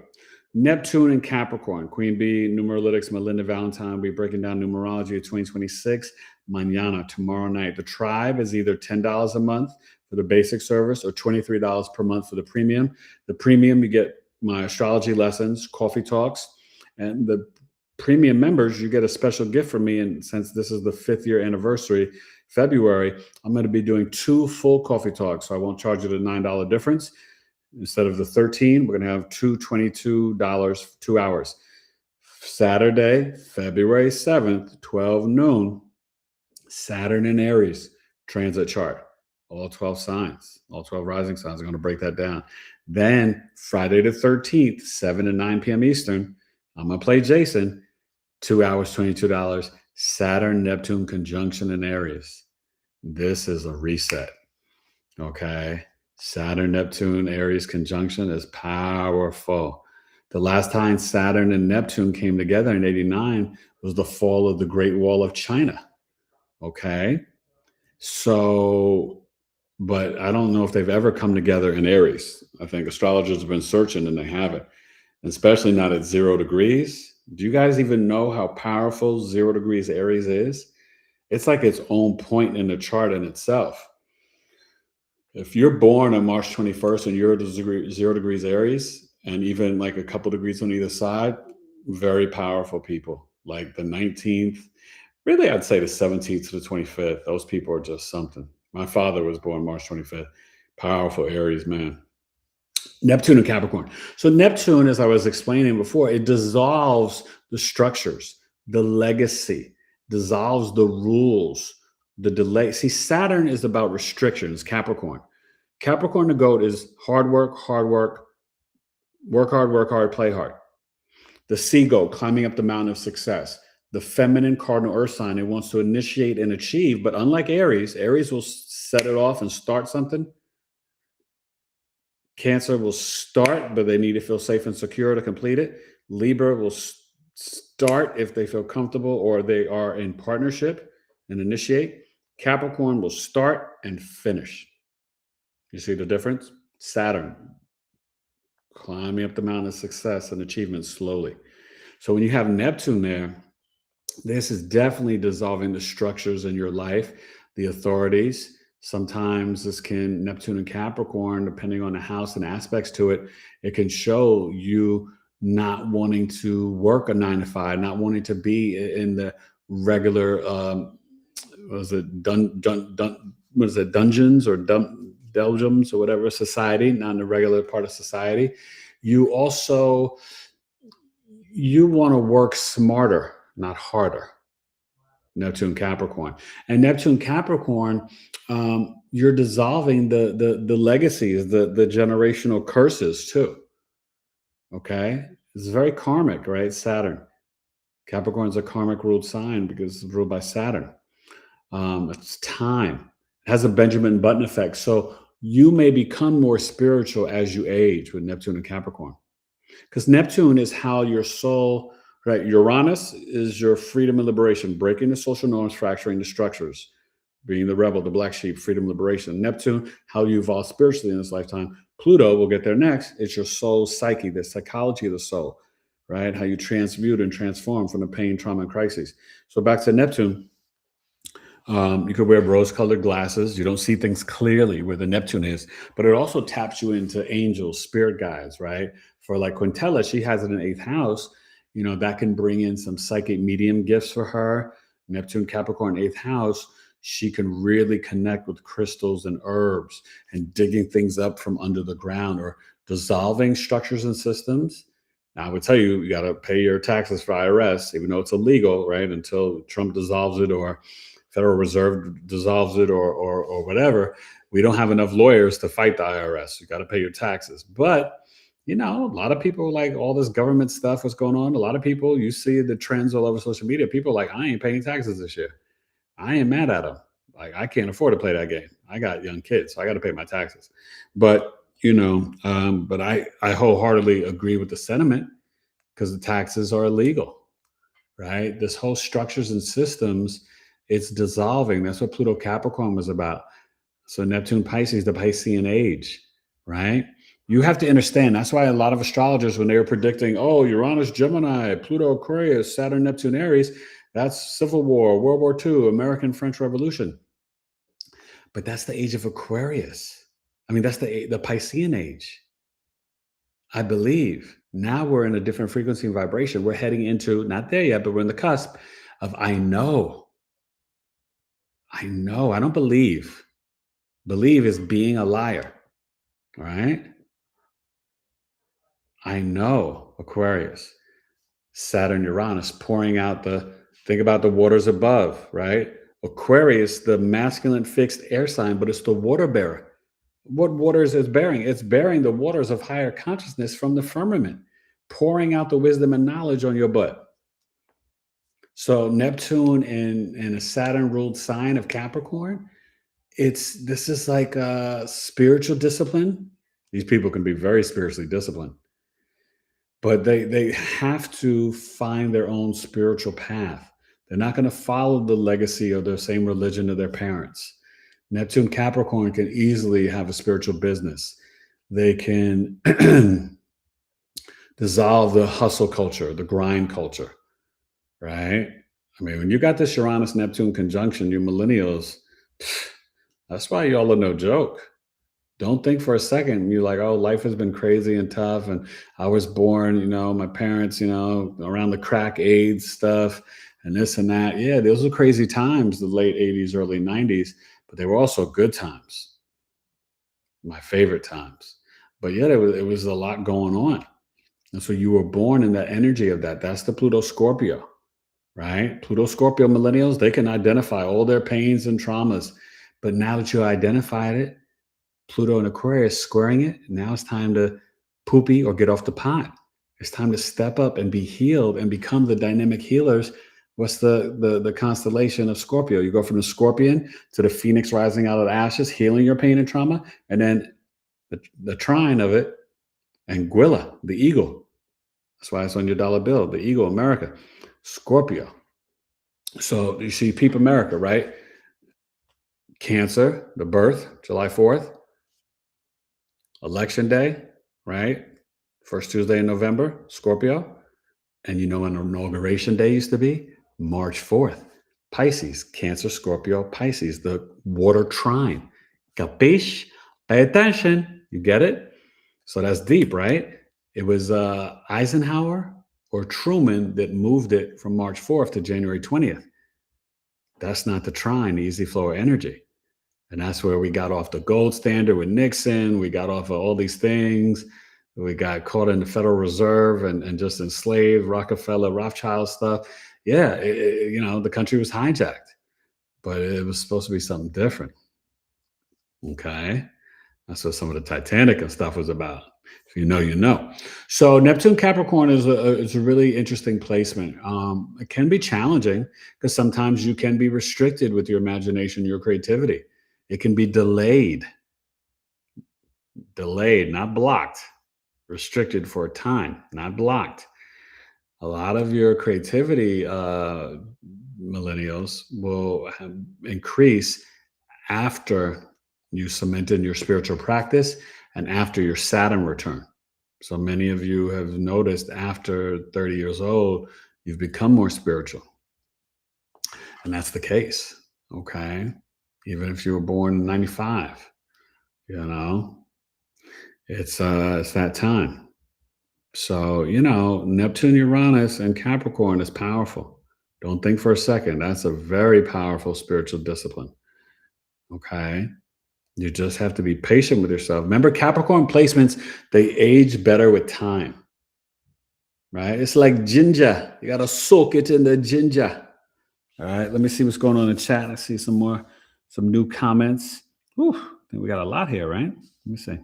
Speaker 1: Neptune and Capricorn, Queen Bee, Numeralytics, Melinda Valentine. We'll be breaking down numerology of 2026 mañana, tomorrow night. The tribe is either $10 a month for the basic service or $23 per month for the premium. The premium, you get my astrology lessons, coffee talks, and the premium members, you get a special gift from me. And since this is the 5th year anniversary, February, I'm going to be doing 2 full coffee talks. So I won't charge you the $9 difference. Instead of the 13, we're going to have $22, 2 hours. Saturday, February 7th, 12 noon, Saturn in Aries transit chart. All 12 signs, all 12 rising signs. I'm going to break that down. Then Friday the 13th, 7 to 9 p.m. Eastern, I'm going to play Jason. 2 hours, $22. Saturn, Neptune conjunction in Aries. This is a reset. Okay. Saturn, Neptune, Aries conjunction is powerful. The last time Saturn and Neptune came together in 89 was the fall of the Great Wall of China. Okay. So, but I don't know if they've ever come together in Aries. I think astrologers have been searching and they haven't, especially not at 0 degrees. Do you guys even know how powerful 0 degrees Aries is? It's like its own point in the chart in itself. If you're born on March 21st and you're at 0 degrees Aries, and even like a couple degrees on either side, very powerful people. Like the 19th, really, I'd say the 17th to the 25th. Those people are just something. My father was born March 25th. Powerful Aries man. Neptune and Capricorn. So Neptune, as I was explaining before, it dissolves the structures, the legacy, dissolves the rules, the delay. See, Saturn is about restrictions, Capricorn. Capricorn, the goat, is hard work, work hard, play hard. The sea goat, climbing up the mountain of success. The feminine cardinal earth sign, it wants to initiate and achieve. But unlike Aries, Aries will set it off and start something. Cancer will start, but they need to feel safe and secure to complete it. Libra will start if they feel comfortable or they are in partnership and initiate. Capricorn will start and finish. You see the difference? Saturn, climbing up the mountain of success and achievement slowly. So when you have Neptune there, this is definitely dissolving the structures in your life, the authorities. Sometimes this can, Neptune and Capricorn, depending on the house and aspects to it, it can show you not wanting to work a 9 to 5, not wanting to be in the regular, what is it, what is it, dungeons or Belgiums or whatever society, not in the regular part of society. You also, you want to work smarter, not harder. Neptune Capricorn. And Neptune Capricorn, you're dissolving the legacies, the generational curses too. Okay. It's very karmic, right? Saturn. Capricorn's a karmic ruled sign because it's ruled by Saturn. It's time. It has a Benjamin Button effect. So you may become more spiritual as you age with Neptune and Capricorn. Because Neptune is how your soul, right? Uranus is your freedom and liberation, breaking the social norms, fracturing the structures, being the rebel, the black sheep, freedom, liberation. Neptune, how you evolve spiritually in this lifetime. Pluto, we'll get there next, it's your soul's psyche, the psychology of the soul, right? How you transmute and transform from the pain, trauma, and crises. So back to Neptune. You could wear rose-colored glasses. You don't see things clearly where the Neptune is, but it also taps you into angels, spirit guides, right? For like Quintella, she has it in 8th house. You know, that can bring in some psychic medium gifts for her. Neptune, Capricorn, 8th house, she can really connect with crystals and herbs and digging things up from under the ground or dissolving structures and systems. Now, I would tell you, you got to pay your taxes for IRS, even though it's illegal, right? Until Trump dissolves it or Federal Reserve dissolves it or whatever. We don't have enough lawyers to fight the IRS. You got to pay your taxes. But, you know, a lot of people like all this government stuff, what's going on. A lot of people, you see the trends all over social media. People are like, I ain't paying taxes this year. I ain't mad at them. Like, I can't afford to play that game. I got young kids, so I got to pay my taxes. But, you know, but I wholeheartedly agree with the sentiment because the taxes are illegal, right? This whole structures and systems, it's dissolving. That's what Pluto Capricorn was about. So Neptune Pisces, the Piscean age, right? You have to understand. That's why a lot of astrologers, when they were predicting, oh, Uranus, Gemini, Pluto, Aquarius, Saturn, Neptune, Aries, that's Civil War, World War II, American French Revolution. But that's the age of Aquarius. I mean, that's the Piscean age. I believe now we're in a different frequency and vibration. We're heading into, not there yet, but we're in the cusp of I know. I know. I don't believe. Believe is being a liar. All right. I know, Aquarius. Saturn, Uranus, pouring out think about the waters above, right? Aquarius, the masculine fixed air sign, but it's the water bearer. What waters is bearing? It's bearing the waters of higher consciousness from the firmament, pouring out the wisdom and knowledge on your butt. So Neptune in a Saturn ruled sign of Capricorn, this is like a spiritual discipline. These people can be very spiritually disciplined, but they have to find their own spiritual path. They're not going to follow the legacy of the same religion of their parents. Neptune Capricorn can easily have a spiritual business. They can dissolve the hustle culture, the grind culture, right? I mean, when you got this Uranus Neptune conjunction, you millennials, that's why y'all are no joke. Don't think for a second you're like, oh, life has been crazy and tough. And I was born, you know, my parents, you know, around the crack AIDS stuff and this and that. Yeah, those were crazy times, the late 80s, early 90s, but they were also good times. My favorite times. But yet it was a lot going on. And so you were born in that energy of that. That's the Pluto Scorpio, right? Pluto Scorpio millennials, they can identify all their pains and traumas. But now that you identified it, Pluto and Aquarius squaring it, now it's time to poopy or get off the pot. It's time to step up and be healed and become the dynamic healers. What's the constellation of Scorpio? You go from the Scorpion to the Phoenix rising out of the ashes, healing your pain and trauma, and then the trine of it, Anguilla, the eagle. That's why it's on your dollar bill, the eagle, America, Scorpio. So you see Peep America, right? Cancer, the birth, July 4th. Election day, right? First Tuesday in November, Scorpio. And you know when inauguration day used to be? March 4th. Pisces, Cancer, Scorpio, Pisces, the water trine. Capiche? Pay attention. You get it? So that's deep, right? It was Eisenhower or Truman that moved it from March 4th to January 20th. That's not the trine, the easy flow of energy. And that's where we got off the gold standard with Nixon. We got off of all these things. We got caught in the Federal Reserve and just enslaved Rockefeller, Rothschild stuff. Yeah, the country was hijacked, but it was supposed to be something different. Okay. That's what some of the Titanic and stuff was about. If you know, you know. So Neptune Capricorn is a really interesting placement. It can be challenging because sometimes you can be restricted with your imagination, your creativity. It can be delayed, not blocked, restricted for a time, not blocked. A lot of your creativity, millennials, will increase after you cement in your spiritual practice and after your Saturn return. So many of you have noticed after 30 years old, you've become more spiritual. And that's the case. Okay. Even if you were born in 95, it's that time. So, Neptune, Uranus, and Capricorn is powerful. Don't think for a second. That's a very powerful spiritual discipline. Okay. You just have to be patient with yourself. Remember, Capricorn placements, they age better with time, right? It's like ginger. You got to soak it in the ginger. All right. Let me see what's going on in the chat. I see some new comments. Whew, I think we got a lot here, right? Let me see.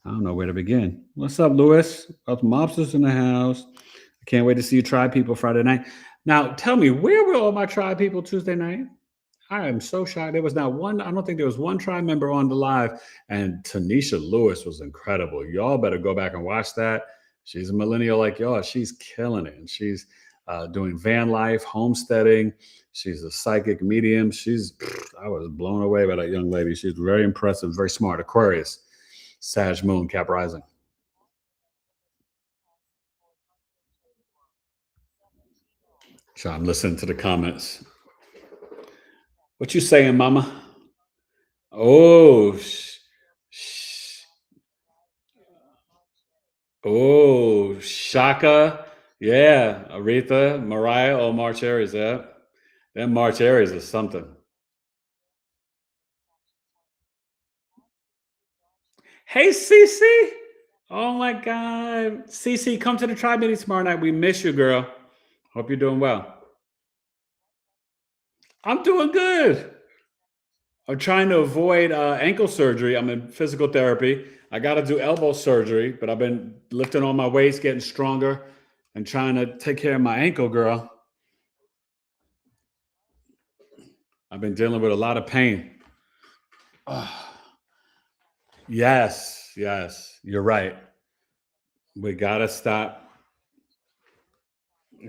Speaker 1: I don't know where to begin. What's up, Lewis? Mobsters in the house. I can't wait to see you Tribe People Friday night. Now, tell me, where were all my Tribe People Tuesday night? I am so shocked. There was not one. I don't think there was one Tribe member on the live. And Tanisha Lewis was incredible. Y'all better go back and watch that. She's a millennial like y'all. She's killing it. And she's doing van life, homesteading. She's a psychic medium. I was blown away by that young lady. She's very impressive, very smart. Aquarius, Sag Moon, Cap Rising. So I'm listening to the comments. What you saying, Mama? Oh, Shaka. Yeah, Aretha, Mariah, or March Aries. Yeah, that March Aries is something. Hey, Cece. Oh my God, Cece, come to the Tribe meeting tomorrow night. We miss you, girl. Hope you're doing well. I'm doing good. I'm trying to avoid ankle surgery. I'm in physical therapy. I got to do elbow surgery, but I've been lifting all my weights, getting stronger, and trying to take care of my ankle, girl. I've been dealing with a lot of pain. Yes, you're right. We got to stop.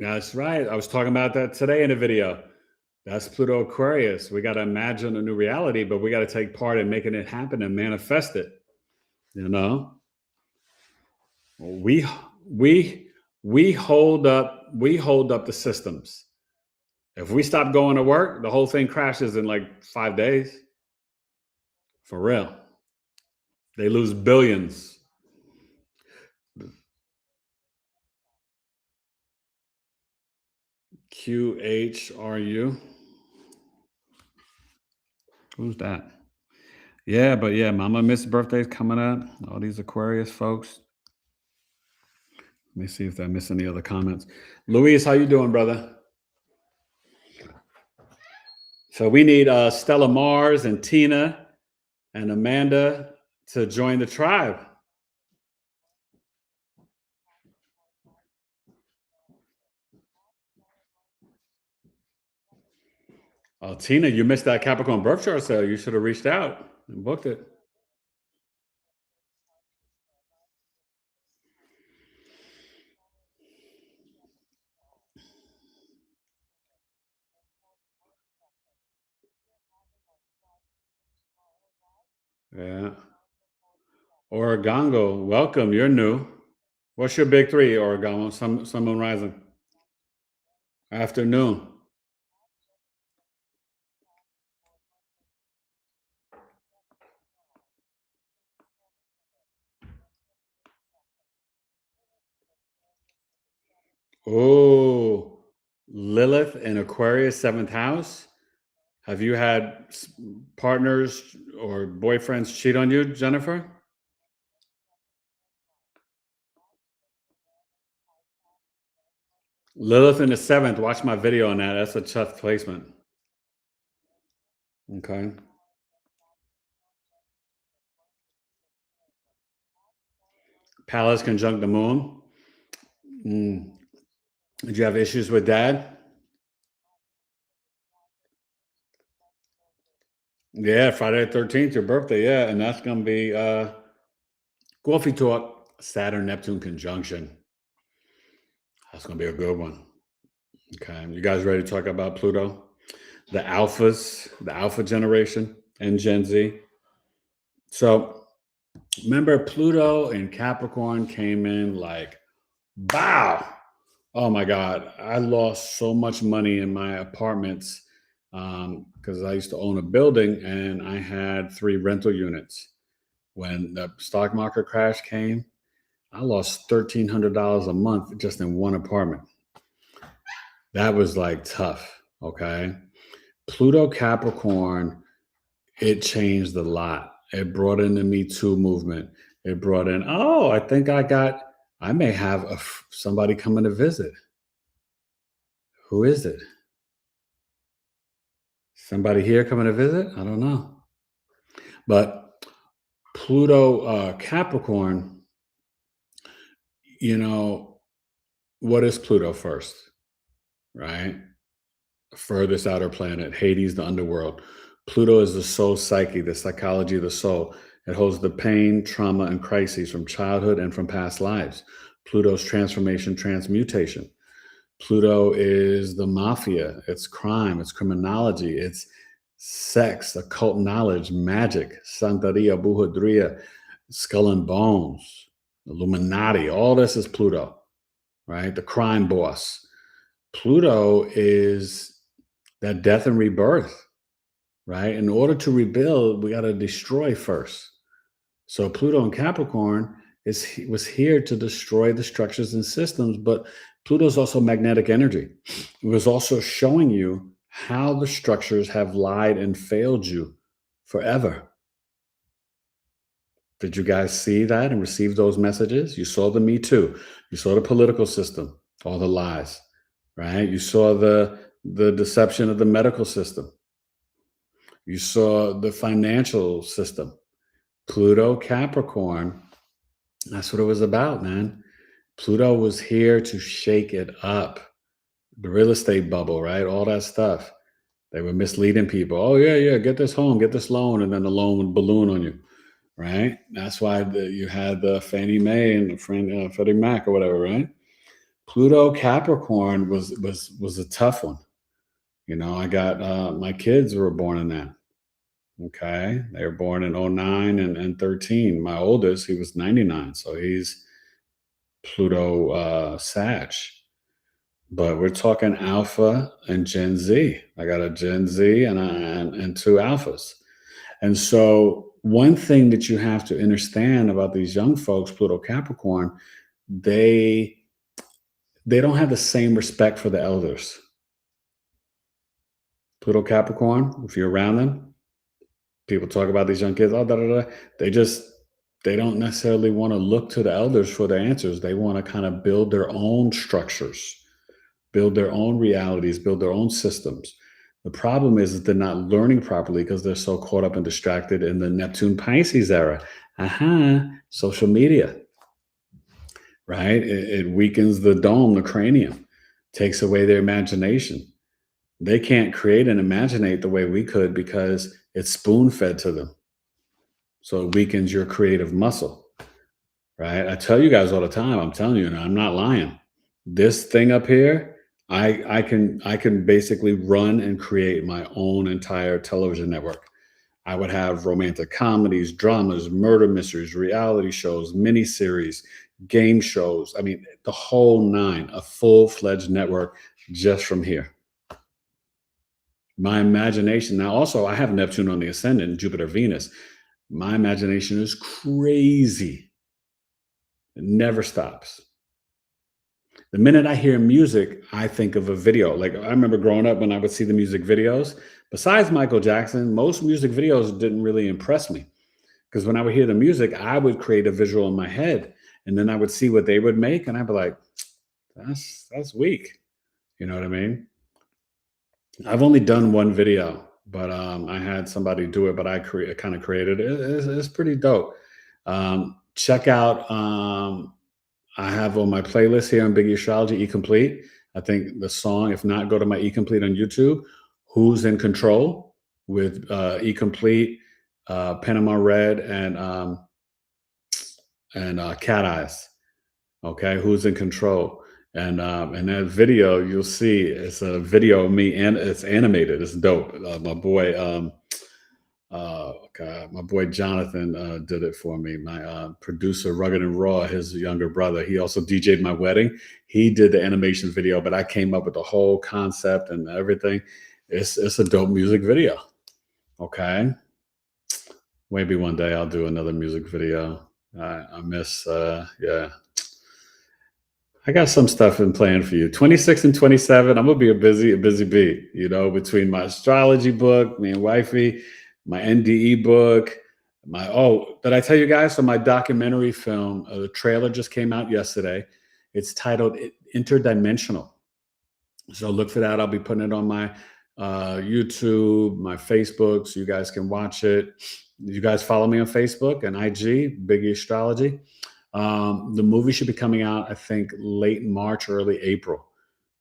Speaker 1: That's right. I was talking about that today in a video. That's Pluto Aquarius. We got to imagine a new reality, but we got to take part in making it happen and manifest it. We hold up the systems. If we stop going to work, the whole thing crashes in like 5 days. For real. They lose billions. QHRU. Who's that? Yeah, but yeah, Mama Miss birthday's coming up. All these Aquarius folks. Let me see if I miss any other comments. Luis, how you doing, brother? So we need Stella Mars and Tina and Amanda to join the tribe. Oh, Tina, you missed that Capricorn birth chart sale. You should have reached out and booked it. Yeah. Oregongo, welcome. You're new. What's your big three, Oregano? Sun, moon, rising. Afternoon. Oh, Lilith in Aquarius, 7th house. Have you had partners or boyfriends cheat on you, Jennifer? Lilith in the 7th. Watch my video on that. That's a tough placement. Okay. Pallas conjunct the moon. Did you have issues with dad? Yeah, Friday the 13th, your birthday. Yeah, and that's going to be coffee talk, Saturn Neptune conjunction. That's going to be a good one. Okay. You guys ready to talk about Pluto? The alphas, the alpha generation, and Gen Z. So remember, Pluto and Capricorn came in like, wow. Oh my God. I lost so much money in my apartments because I used to own a building and I had 3 rental units. When the stock market crash came, I lost $1,300 a month just in one apartment. That was like tough. Okay. Pluto Capricorn, it changed a lot. It brought in the Me Too movement. It brought in, oh, I think I may have somebody coming to visit. Who is it? Somebody here coming to visit? I don't know. But Pluto Capricorn, what is Pluto first, right? Furthest outer planet, Hades, the underworld. Pluto is the soul psyche, the psychology of the soul. It holds the pain, trauma, and crises from childhood and from past lives. Pluto's transformation, transmutation. Pluto is the mafia. It's crime. It's criminology. It's sex, occult knowledge, magic, Santeria, Brujeria, skull and bones, Illuminati. All this is Pluto, right? The crime boss. Pluto is that death and rebirth, right? In order to rebuild, we got to destroy first. So Pluto in Capricorn was here to destroy the structures and systems, but Pluto is also magnetic energy. It was also showing you how the structures have lied and failed you forever. Did you guys see that and receive those messages? You saw the Me Too. You saw the political system, all the lies, right? You saw the deception of the medical system. You saw the financial system. Pluto, Capricorn, that's what it was about, man. Pluto was here to shake it up. The real estate bubble, right? All that stuff. They were misleading people. Oh, yeah, get this home, get this loan, and then the loan would balloon on you, right? That's why you had the Fannie Mae and the Freddie Mac or whatever, right? Pluto, Capricorn was a tough one. I got my kids were born in that. Okay. They were born in 09 and 13. My oldest, he was 99. So he's Pluto Sag. But we're talking Alpha and Gen Z. I got a Gen Z and 2 Alphas. And so one thing that you have to understand about these young folks, Pluto Capricorn, they don't have the same respect for the elders. Pluto Capricorn, if you're around them, people talk about these young kids, they don't necessarily want to look to the elders for the answers. They want to kind of build their own structures, build their own realities, build their own systems. The problem is that they're not learning properly because they're so caught up and distracted in the Neptune Pisces era. Social media, right? It weakens the dome, the cranium, takes away their imagination. They can't create and imaginate the way we could because it's spoon-fed to them. So it weakens your creative muscle, right? I tell you guys all the time, I'm telling you, and I'm not lying. This thing up here, I can basically run and create my own entire television network. I would have romantic comedies, dramas, murder mysteries, reality shows, miniseries, game shows. I mean, the whole nine, a full-fledged network just from here. My imagination, now also I have Neptune on the ascendant, Jupiter, Venus. My imagination is crazy. It never stops. The minute I hear music, I think of a video. Like I remember growing up when I would see the music videos, besides Michael Jackson, most music videos didn't really impress me. Because when I would hear the music, I would create a visual in my head. And then I would see what they would make. And I'd be like, that's weak. You know what I mean? I've only done one video, but I had somebody do it, but I kind of created it. It's pretty dope. Check out, I have on my playlist here on Big Astrology, E Complete. I think the song, if not, go to my E Complete on YouTube. Who's in Control with E Complete, Panama Red, and Cat Eyes. Okay, Who's in Control? And that video, you'll see it's a video of me, and it's animated. It's dope. My boy, my boy Jonathan did it for me. My producer, Rugged and Raw, his younger brother, he also DJ'd my wedding. He did the animation video, but I came up with the whole concept and everything. It's a dope music video. Okay, maybe one day I'll do another music video. I miss, yeah. I got some stuff in plan for you. 26 and 27, I'm gonna be a busy bee, you know, between my astrology book, me and wifey, my NDE book, did I tell you guys? So my documentary film, the trailer just came out yesterday. It's titled Interdimensional. So look for that. I'll be putting it on my YouTube, my Facebook, so you guys can watch it. You guys follow me on Facebook and IG, Big Astrology. The movie should be coming out, I think, late March, early April.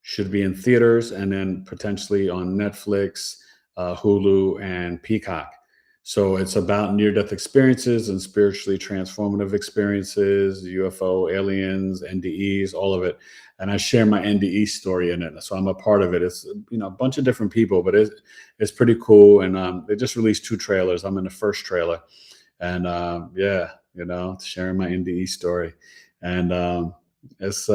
Speaker 1: Should be in theaters and then potentially on Netflix, Hulu, and Peacock. So it's about near-death experiences and spiritually transformative experiences, UFO, aliens, NDEs, all of it. And I share my NDE story in it. So I'm a part of it. It's, you know, a bunch of different people, but it's pretty cool. And they just released 2 trailers. I'm in the first trailer. And yeah, you know, sharing my NDE story. And it's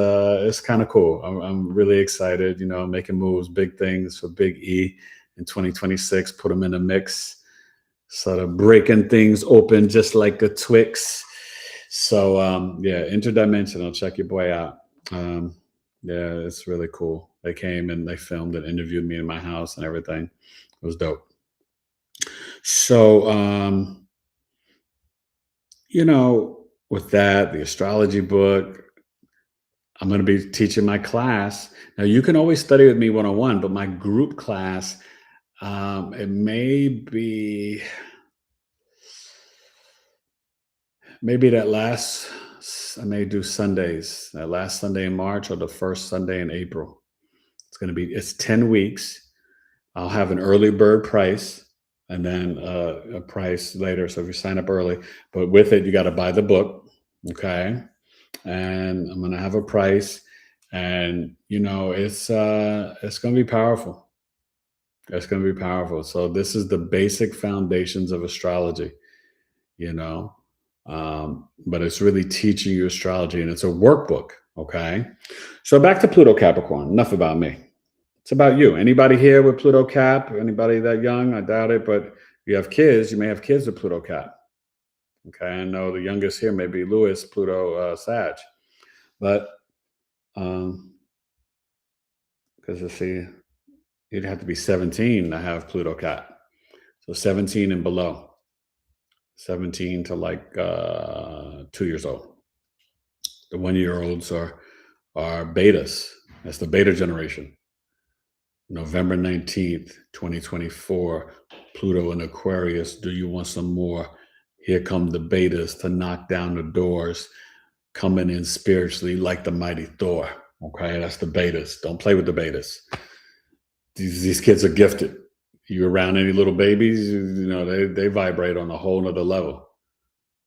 Speaker 1: kind of cool. I'm really excited, you know, making moves, big things for Big E in 2026, put them in a mix, sort of breaking things open just like a Twix. So yeah, Interdimensional, check your boy out. Yeah, it's really cool. They came and they filmed and interviewed me in my house and everything. It was dope. So, you know, with that, the astrology book, I'm going to be teaching my class. Now, you can always study with me one-on-one, but my group class, it may be I may do Sundays, that last Sunday in March or the first Sunday in April. It's 10 weeks. I'll have an early bird price and then a price later. So if you sign up early, but with it, you got to buy the book. Okay. And I'm going to have a price, and, you know, it's going to be powerful. It's going to be powerful. So this is the basic foundations of astrology, you know, but it's really teaching you astrology, and it's a workbook. Okay. So back to Pluto Capricorn. Enough about me. It's about you. Anybody here with Pluto Cap? Anybody that young? I doubt it, but if you have kids, you may have kids with Pluto Cap. Okay. I know the youngest here may be Lewis, Pluto Sag. But because you see, you'd have to be 17 to have Pluto Cap. So 17 and below. 17 to like 2 years old. The 1-year-olds are betas. That's the beta generation. November 19th, 2024, Pluto in Aquarius. Do you want some more? Here come the betas to knock down the doors, coming in spiritually like the mighty Thor. Okay, that's the betas. Don't play with the betas. These kids are gifted. You around any little babies, you know, they vibrate on a whole nother level.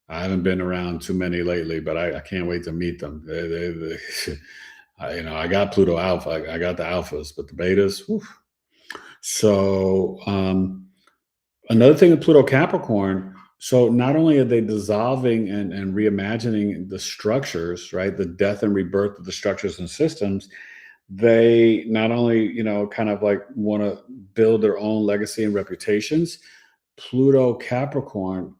Speaker 1: I haven't been around too many lately, but I can't wait to meet them. You know, I got Pluto Alpha. I got the alphas, but the betas. Whew. So another thing with Pluto Capricorn, So not only are they dissolving and reimagining the structures, right? The death and rebirth of the structures and systems, they not only, kind of like want to build their own legacy and reputations. Pluto Capricorn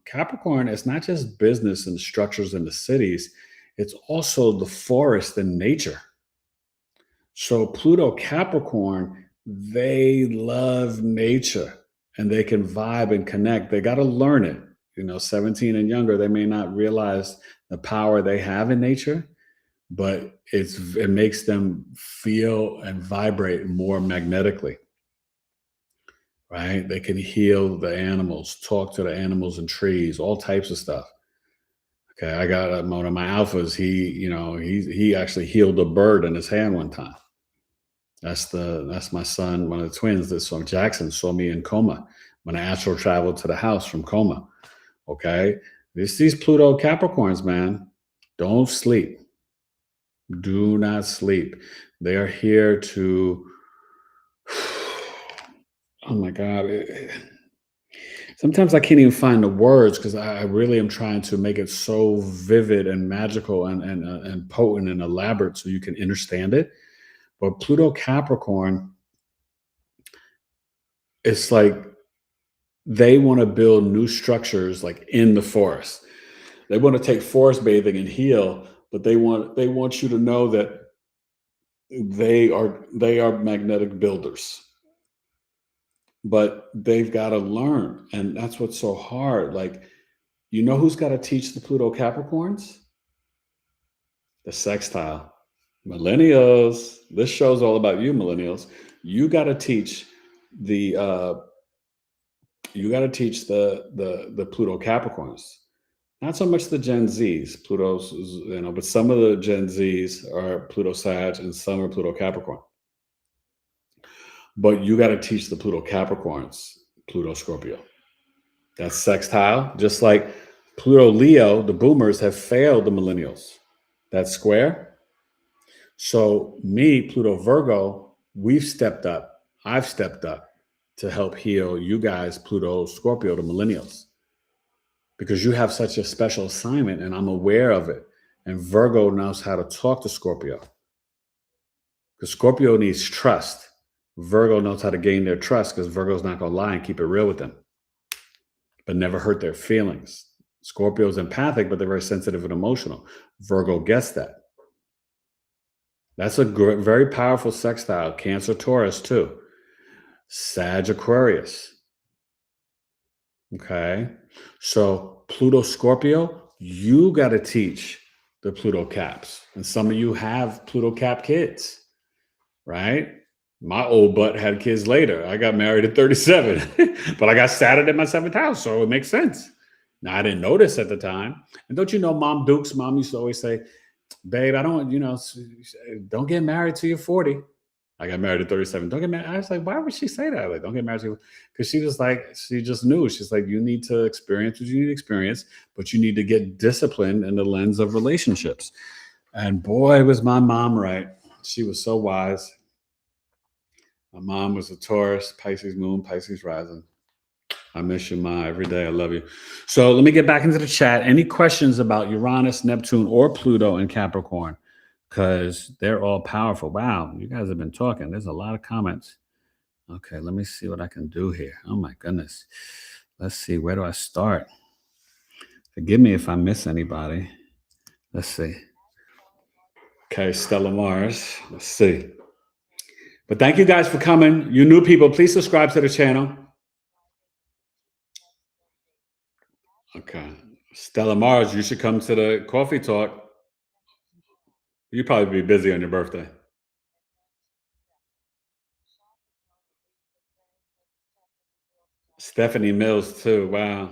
Speaker 1: is not just business and structures in the cities, it's also the forest and nature. So Pluto Capricorn, they love nature and they can vibe and connect. They got to learn it. 17 and younger, they may not realize the power they have in nature, but it makes them feel and vibrate more magnetically, right? They can heal the animals, talk to the animals and trees, all types of stuff. Okay, I got one of my alphas. He actually healed a bird in his hand one time. That's my son, one of the twins. This son Jackson saw me in coma when I astral traveled to the house from coma. Okay, these Pluto Capricorns, man, don't sleep. Do not sleep. They are here to. Oh my God. Sometimes I can't even find the words because I really am trying to make it so vivid and magical and potent and elaborate so you can understand it. But Pluto Capricorn, it's like they want to build new structures like in the forest. They want to take forest bathing and heal, but they want you to know that they are magnetic builders. But they've got to learn, and that's what's so hard. Like, who's got to teach the Pluto Capricorns? The sextile. Millennials. This show's all about you, millennials. You got to teach the the Pluto Capricorns. Not so much the Gen Zs. Pluto's, but some of the Gen Zs are Pluto Sag and some are Pluto Capricorn. But you got to teach the Pluto Capricorns, Pluto Scorpio. That's sextile. Just like Pluto Leo, the boomers have failed the millennials. That's square. So me, Pluto Virgo, we've stepped up. I've stepped up to help heal you guys, Pluto Scorpio, the millennials. Because you have such a special assignment and I'm aware of it. And Virgo knows how to talk to Scorpio. Because Scorpio needs trust. Virgo knows how to gain their trust because Virgo's not going to lie and keep it real with them, but never hurt their feelings. Scorpio's empathic, but they're very sensitive and emotional. Virgo gets that. That's a very powerful sextile. Cancer, Taurus, too. Sag, Aquarius. Okay. So Pluto, Scorpio, you got to teach the Pluto Caps. And some of you have Pluto Cap kids, right? My old butt had kids later. I got married at 37, but I got Saturn in my seventh house, so it makes sense. Now, I didn't notice at the time. And don't you know, Mom used to always say, babe, don't get married till you're 40. I got married at 37. Don't get married. I was like, why would she say that? Like, don't get married till, because she just knew. She's like, you need to experience what you need to experience, but you need to get disciplined in the lens of relationships. And boy, was my mom right. She was so wise. My mom was a Taurus, Pisces moon, Pisces rising. I miss you, Ma, every day. I love you. So let me get back into the chat. Any questions about Uranus, Neptune, or Pluto in Capricorn? Because they're all powerful. Wow, you guys have been talking. There's a lot of comments. Okay, let me see what I can do here. Oh, my goodness. Let's see. Where do I start? Forgive me if I miss anybody. Let's see. Okay, Stella Mars. Let's see. But thank you guys for coming. You new people, please subscribe to the channel. Okay. Stella Mars, you should come to the coffee talk. You'd probably be busy on your birthday. Stephanie Mills, too. Wow.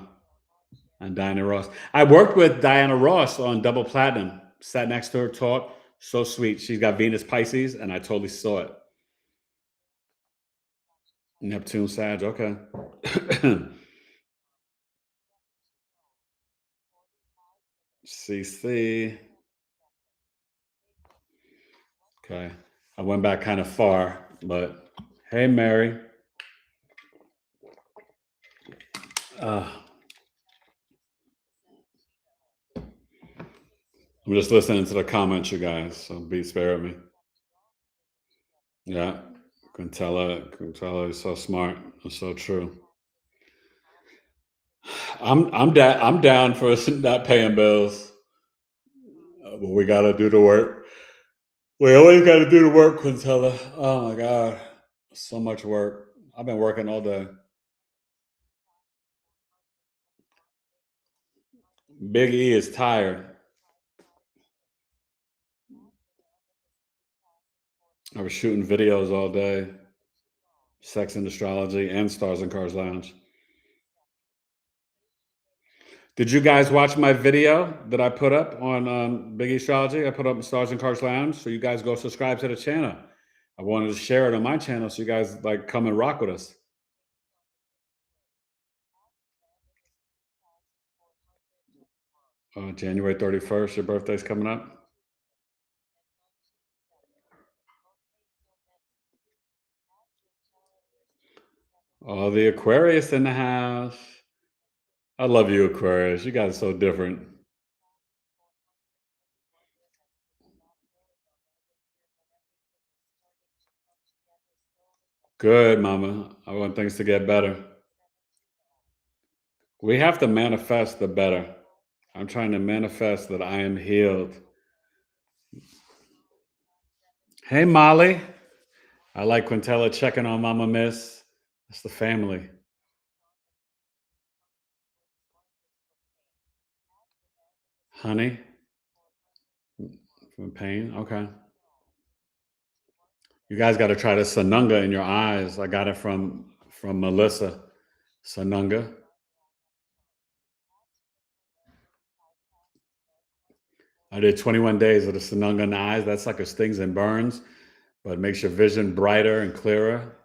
Speaker 1: And Diana Ross. I worked with Diana Ross on Double Platinum. Sat next to her, talked. So sweet. She's got Venus Pisces, and I totally saw it. Neptune Sag, okay. CC. Okay. I went back kind of far, but hey, Mary. I'm just listening to the comments, you guys. So be spare me. Yeah. Quintella is so smart. It's so true. I'm down for not paying bills. But we gotta do the work. We always gotta do the work, Quintella. Oh my God. So much work. I've been working all day. Big E is tired. I was shooting videos all day. Sex and Astrology and Stars and Cars Lounge. Did you guys watch my video that I put up on BigEAstro? I put up Stars and Cars Lounge, so you guys go subscribe to the channel. I wanted to share it on my channel so you guys like come and rock with us. January 31st, your birthday's coming up. Oh, the Aquarius in the house. I love you, Aquarius. You guys are so different. Good, Mama. I want things to get better. We have to manifest the better. I'm trying to manifest that I am healed. Hey, Molly. I like Quintella checking on Mama Miss. That's the family. Honey from pain. Okay. You guys got to try the Sanunga in your eyes. I got it from Melissa. Sanunga. I did 21 days of the Sanunga in the eyes. That sucker stings and burns, but makes your vision brighter and clearer.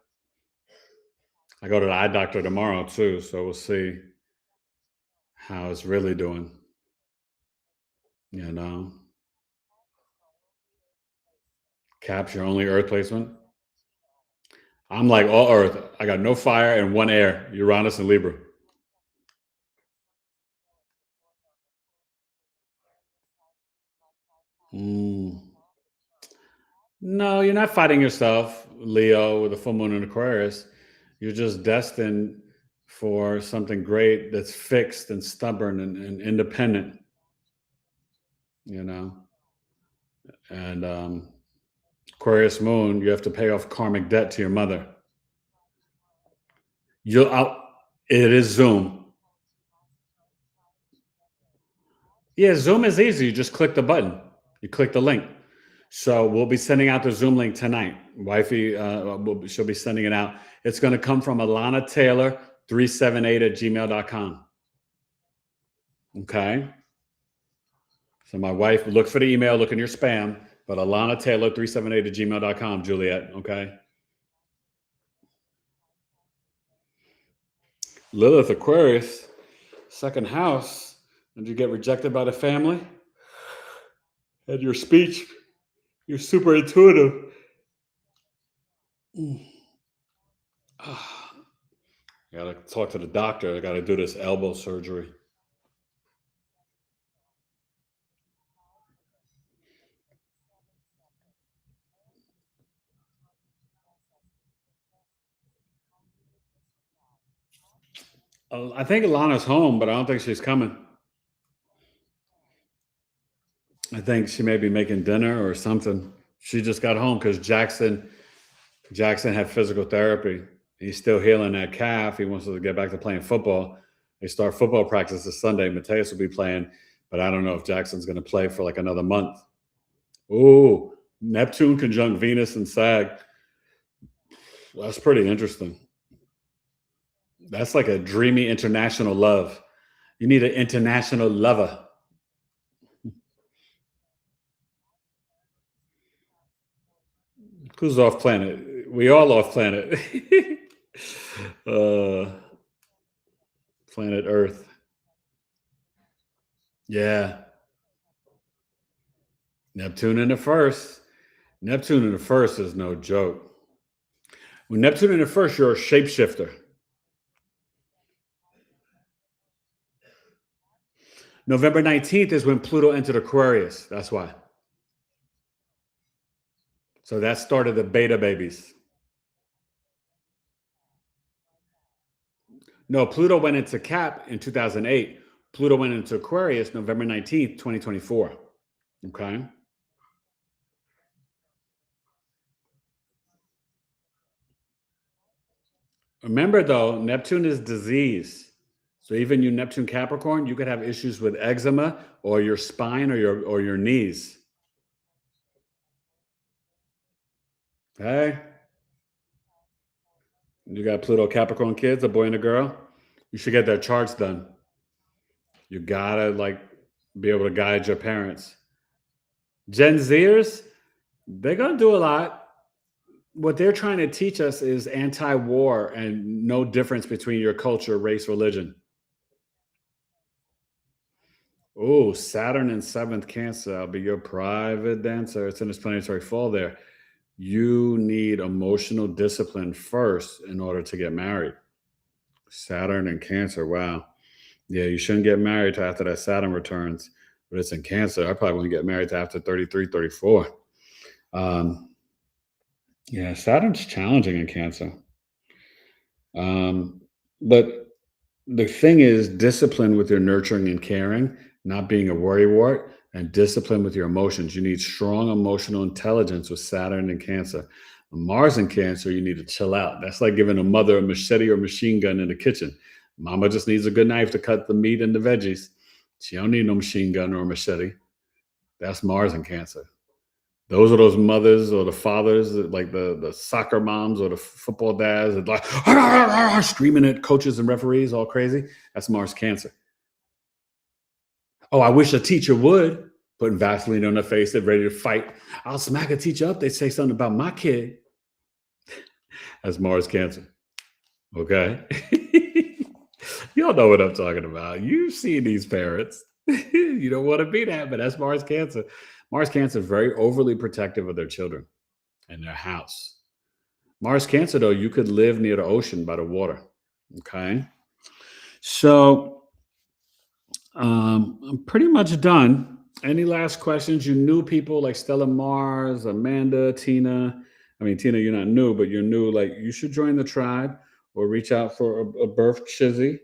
Speaker 1: I go to the eye doctor tomorrow too, so we'll see how it's really doing. You know, Cap's your only Earth placement. I'm like all Earth. I got no fire and one air. Uranus and Libra. No, you're not fighting yourself, Leo, with a full moon in Aquarius. You're just destined for something great that's fixed and stubborn and independent, you know. And Aquarius moon, you have to pay off karmic debt to your mother. It is Zoom. Yeah, Zoom is easy. You just click the button. You click the link. So we'll be sending out the Zoom link tonight. Wifey, she'll be sending it out. It's going to come from Alana Taylor 378@gmail.com. Okay. So my wife, look for the email, look in your spam, but Alana Taylor 378@gmail.com, Juliet. Okay. Lilith Aquarius, second house. Did you get rejected by the family? And your speech, you're super intuitive. I gotta talk to the doctor. I gotta do this elbow surgery. I think Alana's home, but I don't think she's coming. I think she may be making dinner or something. She just got home because Jackson had physical therapy. He's still healing that calf. He wants to get back to playing football. They start football practice this Sunday. Mateus will be playing, but I don't know if Jackson's going to play for like another month. Ooh, Neptune conjunct Venus and Sag. That's pretty interesting. That's like a dreamy international love. You need an international lover. Who's off planet? We all off planet. Planet Earth. Yeah. Neptune in the first. Neptune in the first is no joke. When Neptune in the first, you're a shapeshifter. November 19th is when Pluto entered Aquarius. That's why. So that started the beta babies. No, Pluto went into Cap in 2008. Pluto went into Aquarius November 19th, 2024. Okay. Remember, though, Neptune is disease. So even you Neptune Capricorn, you could have issues with eczema or your spine or your knees. Okay. You got Pluto Capricorn kids, a boy and a girl. You should get their charts done. You gotta be able to guide your parents. Gen Zers, they're gonna do a lot. What they're trying to teach us is anti-war and no difference between your culture, race, religion. Oh, Saturn in 7th Cancer. I'll be your private dancer. It's in its planetary fall there. You need emotional discipline first in order to get married. Saturn in Cancer. Wow. Yeah, you shouldn't get married till after that Saturn returns, but it's in Cancer. I probably wouldn't get married till after 33, 34. Yeah, Saturn's challenging in Cancer. But the thing is discipline with your nurturing and caring, not being a worrywart, and discipline with your emotions. You need strong emotional intelligence with Saturn and Cancer. Mars in Cancer, you need to chill out. That's like giving a mother a machete or machine gun in the kitchen. Mama just needs a good knife to cut the meat and the veggies. She don't need no machine gun or machete. That's Mars in Cancer. Those are those mothers or the fathers, like the soccer moms or the football dads, that like screaming at coaches and referees, all crazy. That's Mars Cancer. Oh, I wish a teacher would. Putting Vaseline on their face, they're ready to fight. I'll smack a teacher up. They say something about my kid. That's Mars Cancer. Okay. Y'all know what I'm talking about. You've seen these parents. You don't want to be that, but that's Mars Cancer. Mars Cancer is very overly protective of their children and their house. Mars Cancer, though, you could live near the ocean by the water. Okay. So I'm pretty much done. Any last questions? You new people like Stella Mars, Amanda, Tina. I mean, Tina, you're not new, but you're new. Like, you should join the tribe or reach out for a birth chizzy.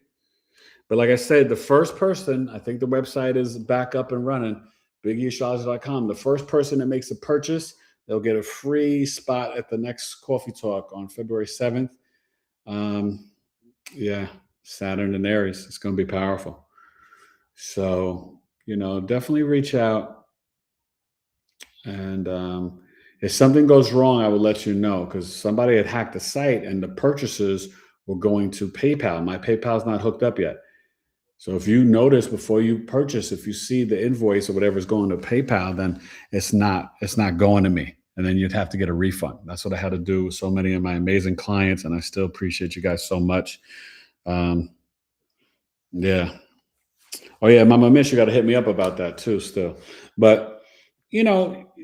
Speaker 1: But like I said, the first person, I think the website is back up and running, BigEAstro.com. The first person that makes a purchase, they'll get a free spot at the next coffee talk on February 7th. Yeah, Saturn and Aries. It's going to be powerful. So, definitely reach out. And if something goes wrong, I will let you know, because somebody had hacked the site and the purchases were going to PayPal. My PayPal's not hooked up yet. So if you notice before you purchase, if you see the invoice or whatever is going to PayPal, then it's not going to me. And then you'd have to get a refund. That's what I had to do with so many of my amazing clients. And I still appreciate you guys so much. Yeah. Oh yeah, Mama Miss, you got to hit me up about that too still. But,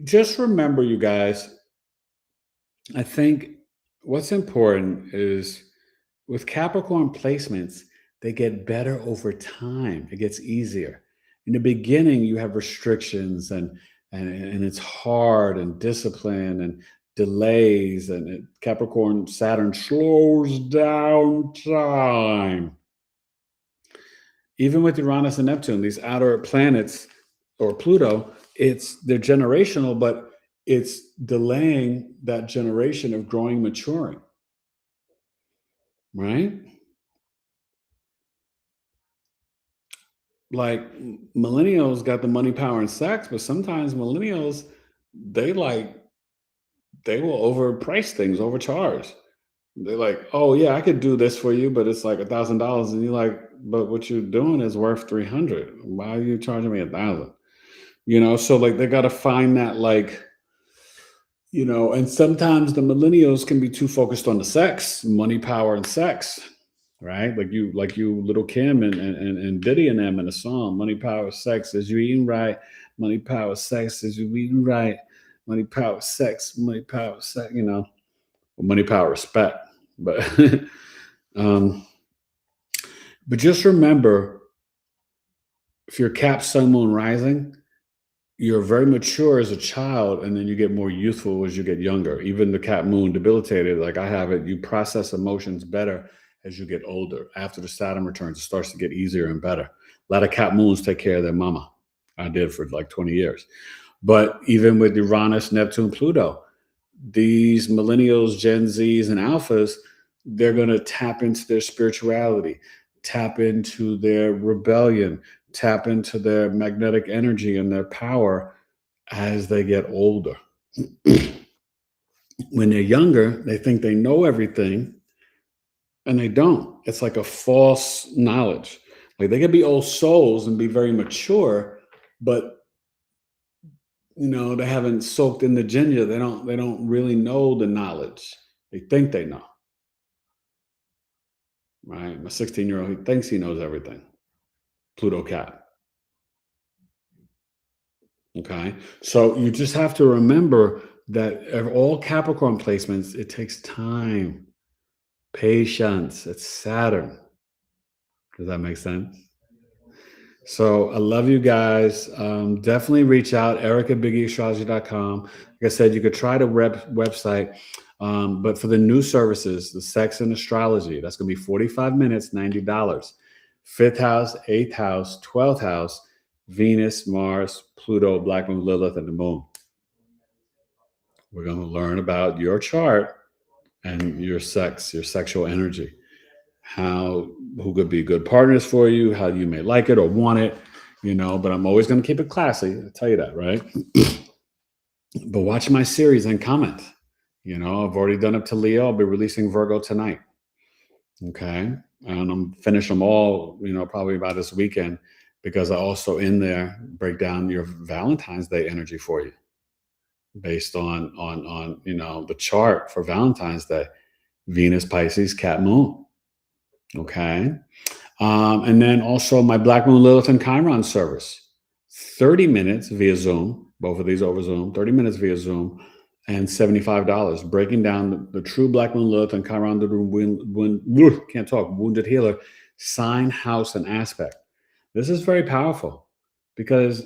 Speaker 1: just remember, you guys, I think what's important is with Capricorn placements, they get better over time. It gets easier. In the beginning, you have restrictions and it's hard and discipline and delays, and Capricorn Saturn slows down time. Even with Uranus and Neptune, these outer planets or Pluto, they're generational, but it's delaying that generation of growing, maturing. Right? Like, millennials got the money, power, and sex, but sometimes millennials, they will overprice things, overcharge. They're like, oh yeah, I could do this for you, but it's like $1,000, and you're like, but what you're doing is worth 300. Why are you charging me 1,000? So like they got to find that, and sometimes the millennials can be too focused on the sex, money, power, and sex. Right? Like you, Little Kim and Diddy and them in the song, money, power, sex, is you eating right? Money, power, sex, is you eating right? Money, power, sex, money, power, sex, money, power, respect. But, but just remember, if you're Cap, Sun, Moon, Rising, you're very mature as a child, and then you get more youthful as you get younger. Even the Cap Moon debilitated, like I have it, you process emotions better as you get older. After the Saturn returns, it starts to get easier and better. A lot of Cap Moons take care of their mama. I did for like 20 years. But even with Uranus, Neptune, Pluto, these millennials, Gen Zs, and alphas, they're going to tap into their spirituality, tap into their rebellion, tap into their magnetic energy and their power as they get older. When they're younger, they think they know everything, and they don't. It's like a false knowledge. Like they can be old souls and be very mature, but they haven't soaked in the ginger. They don't really know the knowledge. They think they know. Right? My 16-year-old, he thinks he knows everything. Pluto Cap. Okay. So you just have to remember that all Capricorn placements, it takes time, patience. It's Saturn. Does that make sense? So I love you guys. Definitely reach out, Eric at BigEAstro.com. Like I said, you could try the website, but for the new services, the sex and astrology, that's going to be 45 minutes, $90. 5th house, 8th house, 12th house, Venus, Mars, Pluto, Black Moon, Lilith, and the Moon. We're going to learn about your chart and your sex, your sexual energy. Who could be good partners for you, how you may like it or want it, but I'm always going to keep it classy. I'll tell you that, right? But watch my series and comment. I've already done it to Leo. I'll be releasing Virgo tonight. Okay. And I'm finishing them all, probably by this weekend, because I also in there break down your Valentine's Day energy for you based on the chart for Valentine's Day, Venus, Pisces, Cat, Moon. Okay. And then also my Black Moon, Lilith, and Chiron service, 30 minutes via Zoom, both of these over Zoom, 30 minutes via Zoom, and $75, breaking down the true Black Moon, Lilith, and Chiron, wounded healer, sign, house, and aspect. This is very powerful because,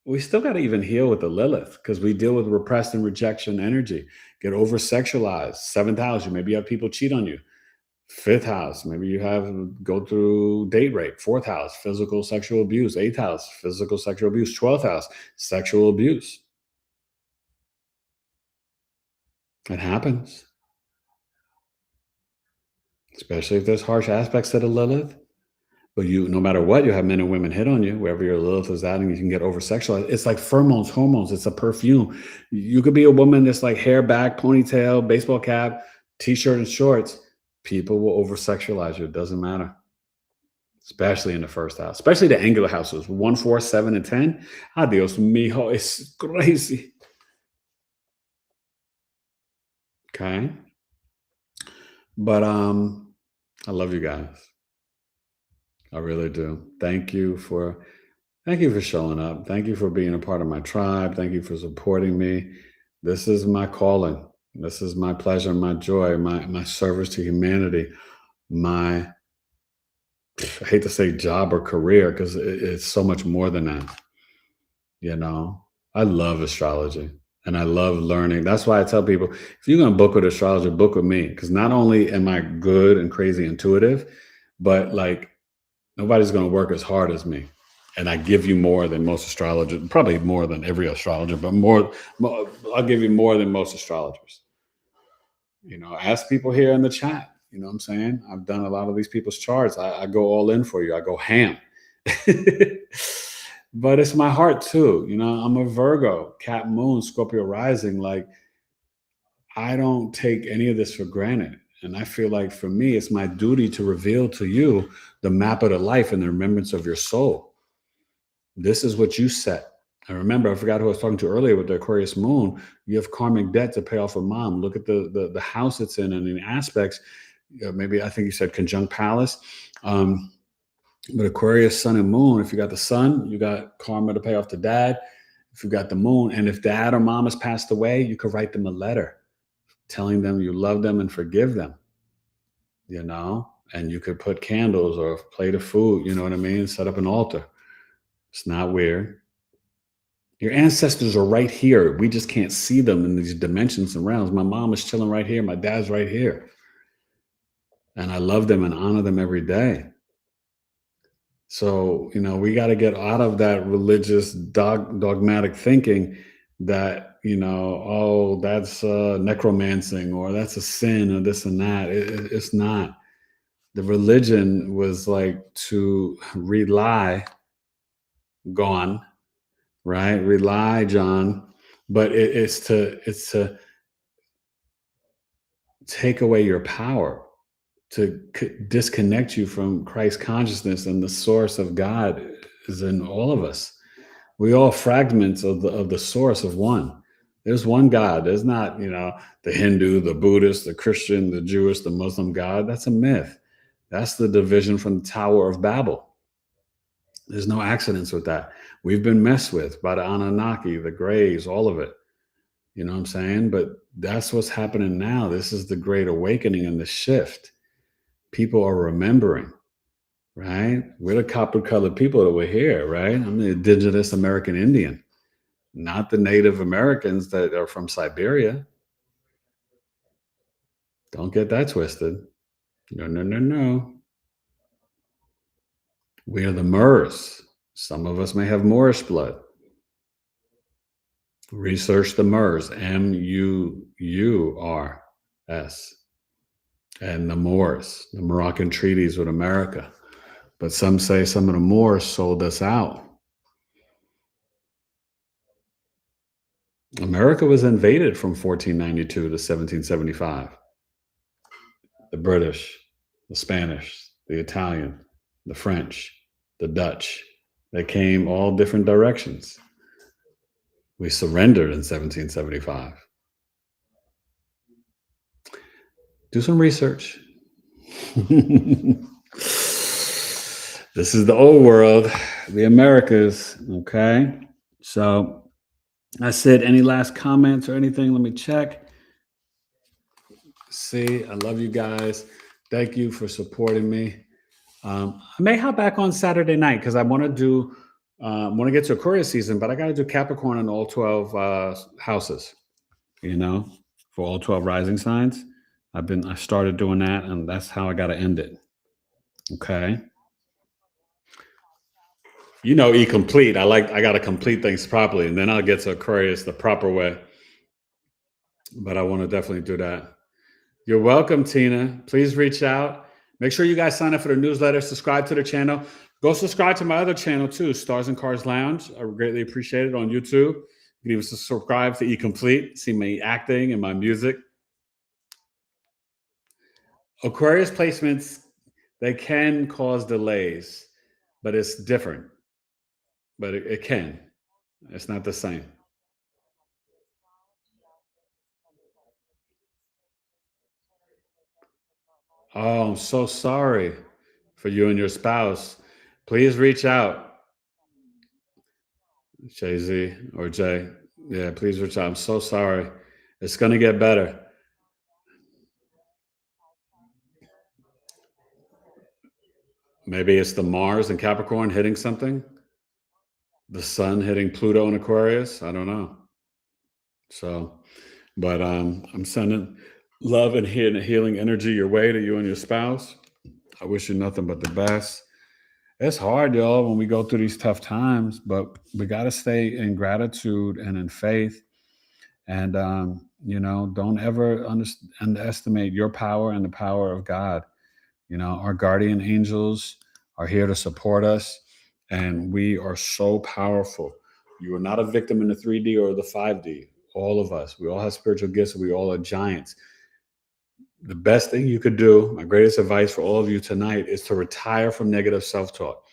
Speaker 1: we still got to even heal with the Lilith because we deal with repressed and rejection energy, get over-sexualized. 7th house, maybe you have people cheat on you. 5th house, maybe you go through date rape. 4th house, physical sexual abuse. 8th house, physical sexual abuse. 12th house, sexual abuse. It happens. Especially if there's harsh aspects to the Lilith. But no matter what, you have men and women hit on you, wherever your Lilith is at, and you can get over-sexualized. It's like pheromones, hormones. It's a perfume. You could be a woman that's like hair back, ponytail, baseball cap, t-shirt and shorts. People will over-sexualize you. It doesn't matter. Especially in the 1st house. Especially the angular houses. 1, 4, 7, and 10. Adios, mijo. It's crazy. Okay. But I love you guys. I really do. Thank you for showing up. Thank you for being a part of my tribe. Thank you for supporting me. This is my calling. This is my pleasure, my joy, my service to humanity, I hate to say job or career because it's so much more than that. I love astrology and I love learning. That's why I tell people, if you're going to book with astrology, book with me, because not only am I good and crazy intuitive, but like nobody's going to work as hard as me. And I give you more than most astrologers, probably more than every astrologer, but I'll give you more than most astrologers. Ask people here in the chat. You know what I'm saying? I've done a lot of these people's charts. I go all in for you. I go ham. But it's my heart too. I'm a Virgo, Cat Moon, Scorpio rising. Like, I don't take any of this for granted. And I feel like for me, it's my duty to reveal to you the map of the life and the remembrance of your soul. This is what you set. And remember, I forgot who I was talking to earlier with the Aquarius moon. You have karmic debt to pay off a mom. Look at the house it's in and the aspects. Maybe I think you said conjunct Pallas. But Aquarius, sun and moon, if you got the sun, you got karma to pay off the dad. If you got the moon, and if dad or mom has passed away, you could write them a letter telling them you love them and forgive them, And you could put candles or a plate of food, you know what I mean? Set up an altar. It's not weird. Your ancestors are right here. We just can't see them in these dimensions and realms. My mom is chilling right here. My dad's right here. And I love them and honor them every day. So, we got to get out of that religious dogmatic thinking that, oh, that's necromancing or that's a sin or this and that. It's not. The religion was like to rely, gone, right? Rely, John. But it's to take away your power, to disconnect you from Christ consciousness, and the source of God is in all of us. We all fragments of the source of one. There's one God. There's not, the Hindu, the Buddhist, the Christian, the Jewish, the Muslim God. That's a myth. That's the division from the Tower of Babel. There's no accidents with that. We've been messed with by the Anunnaki, the Greys, all of it. You know what I'm saying? But that's what's happening now. This is the great awakening and the shift. People are remembering, right? We're the copper-colored people that were here, right? I'm the indigenous American Indian, not the Native Americans that are from Siberia. Don't get that twisted. No. We are the Moors. Some of us may have Moorish blood. Research the Moors, Mours, and the Moors, the Moroccan treaties with America. But some say some of the Moors sold us out. America was invaded from 1492 to 1775. The British, the Spanish, the Italian, the French, the Dutch, they came all different directions. We surrendered in 1775. Do some research. This is the old world, the Americas, okay? So I said, any last comments or anything? Let me check. See, I love you guys. Thank you for supporting me. I may hop back on Saturday night because I want to get to Aquarius season, but I got to do Capricorn in all 12 houses, for all 12 rising signs. I started doing that, and that's how I got to end it. Okay. E complete. I got to complete things properly, and then I'll get to Aquarius the proper way. But I want to definitely do that. You're welcome, Tina. Please reach out. Make sure you guys sign up for the newsletter, subscribe to the channel. Go subscribe to my other channel too, Stars and Cars Lounge. I greatly appreciate it on YouTube. You can even subscribe to E Complete, see my acting and my music. Aquarius placements, they can cause delays, but it's different. But it can. It's not the same. Oh, I'm so sorry for you and your spouse. Please reach out. Jay-Z or Jay. Yeah, please reach out. I'm so sorry. It's going to get better. Maybe it's the Mars and Capricorn hitting something. The sun hitting Pluto and Aquarius. I don't know. So, but I'm sending love and healing energy your way to you and your spouse. I wish you nothing but the best. It's hard, y'all, when we go through these tough times, but we got to stay in gratitude and in faith. And, don't ever underestimate your power and the power of God. Our guardian angels are here to support us, and we are so powerful. You are not a victim in the 3D or the 5D. All of us, we all have spiritual gifts. We all are giants. The best thing you could do, my greatest advice for all of you tonight, is to retire from negative self-talk.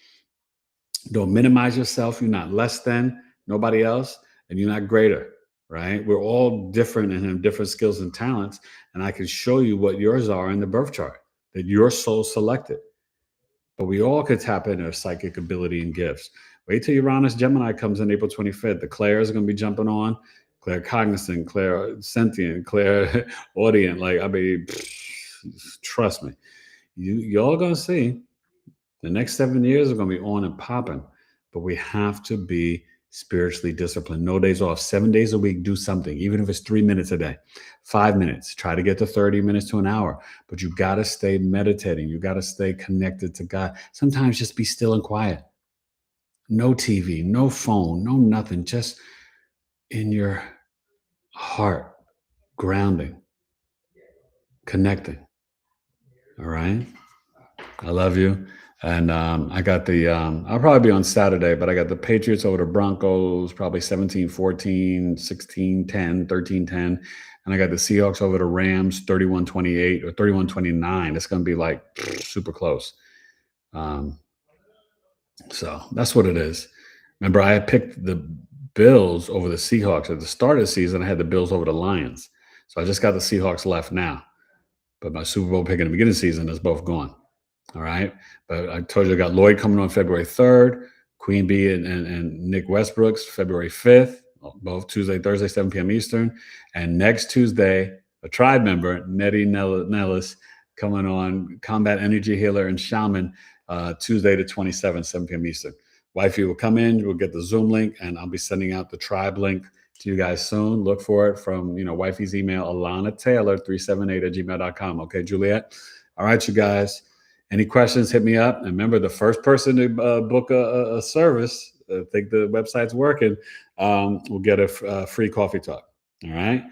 Speaker 1: Don't minimize yourself. You're not less than nobody else, and you're not greater, right? We're all different and have different skills and talents, and I can show you what yours are in the birth chart, that your soul selected. But we all could tap into our psychic ability and gifts. Wait till Uranus Gemini comes in April 25th. The Claires are going to be jumping on. Claire Cognizant, Claire Sentient, Claire Audient. Trust me. Y'all gonna see the next 7 years are gonna be on and popping, but we have to be spiritually disciplined. No days off, 7 days a week, do something, even if it's 3 minutes a day, 5 minutes, try to get to 30 minutes to an hour, but you got to stay meditating. You got to stay connected to God. Sometimes just be still and quiet. No TV, no phone, no nothing, just in your heart, grounding, connecting. All right. I love you. And I got I'll probably be on Saturday, but I got the Patriots over the Broncos, probably 17-14, 16-10, 13-10. And I got the Seahawks over the Rams, 31-28 or 31-29. It's going to be like super close. So that's what it is. Remember, I had picked the Bills over the Seahawks at the start of the season. I had the Bills over the Lions. So I just got the Seahawks left now. But my Super Bowl pick in the beginning of the season is both gone. All right. But I told you I got Lloyd coming on February 3rd, Queen Bee and Nick Westbrooks February 5th, both Tuesday, Thursday, 7 p.m. Eastern. And next Tuesday, a tribe member, Nettie Nellis, coming on Combat Energy Healer and Shaman, Tuesday the 27th, 7 p.m. Eastern. Wifey will come in, we'll get the Zoom link, and I'll be sending out the tribe link to you guys soon. Look for it from, wifey's email, alanataylor378@gmail.com. Okay, Juliet? All right, you guys. Any questions, hit me up. And remember, the first person to book a service, I think the website's working, will get a free coffee talk. All right?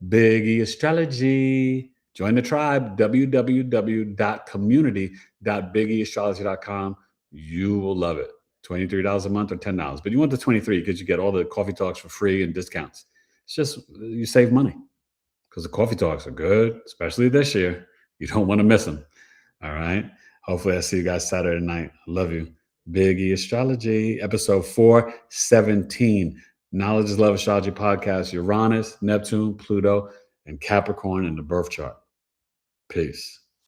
Speaker 1: Big E Astrology. Join the tribe, www.community.bigeastrology.com. You will love it. $23 a month or $10. But you want the 23 because you get all the coffee talks for free and discounts. It's just, you save money because the coffee talks are good, especially this year. You don't want to miss them. All right. Hopefully I see you guys Saturday night. I love you. Big E Astrology, episode 417. Knowledge is Love Astrology podcast. Uranus, Neptune, Pluto, and Capricorn in the birth chart. Peace.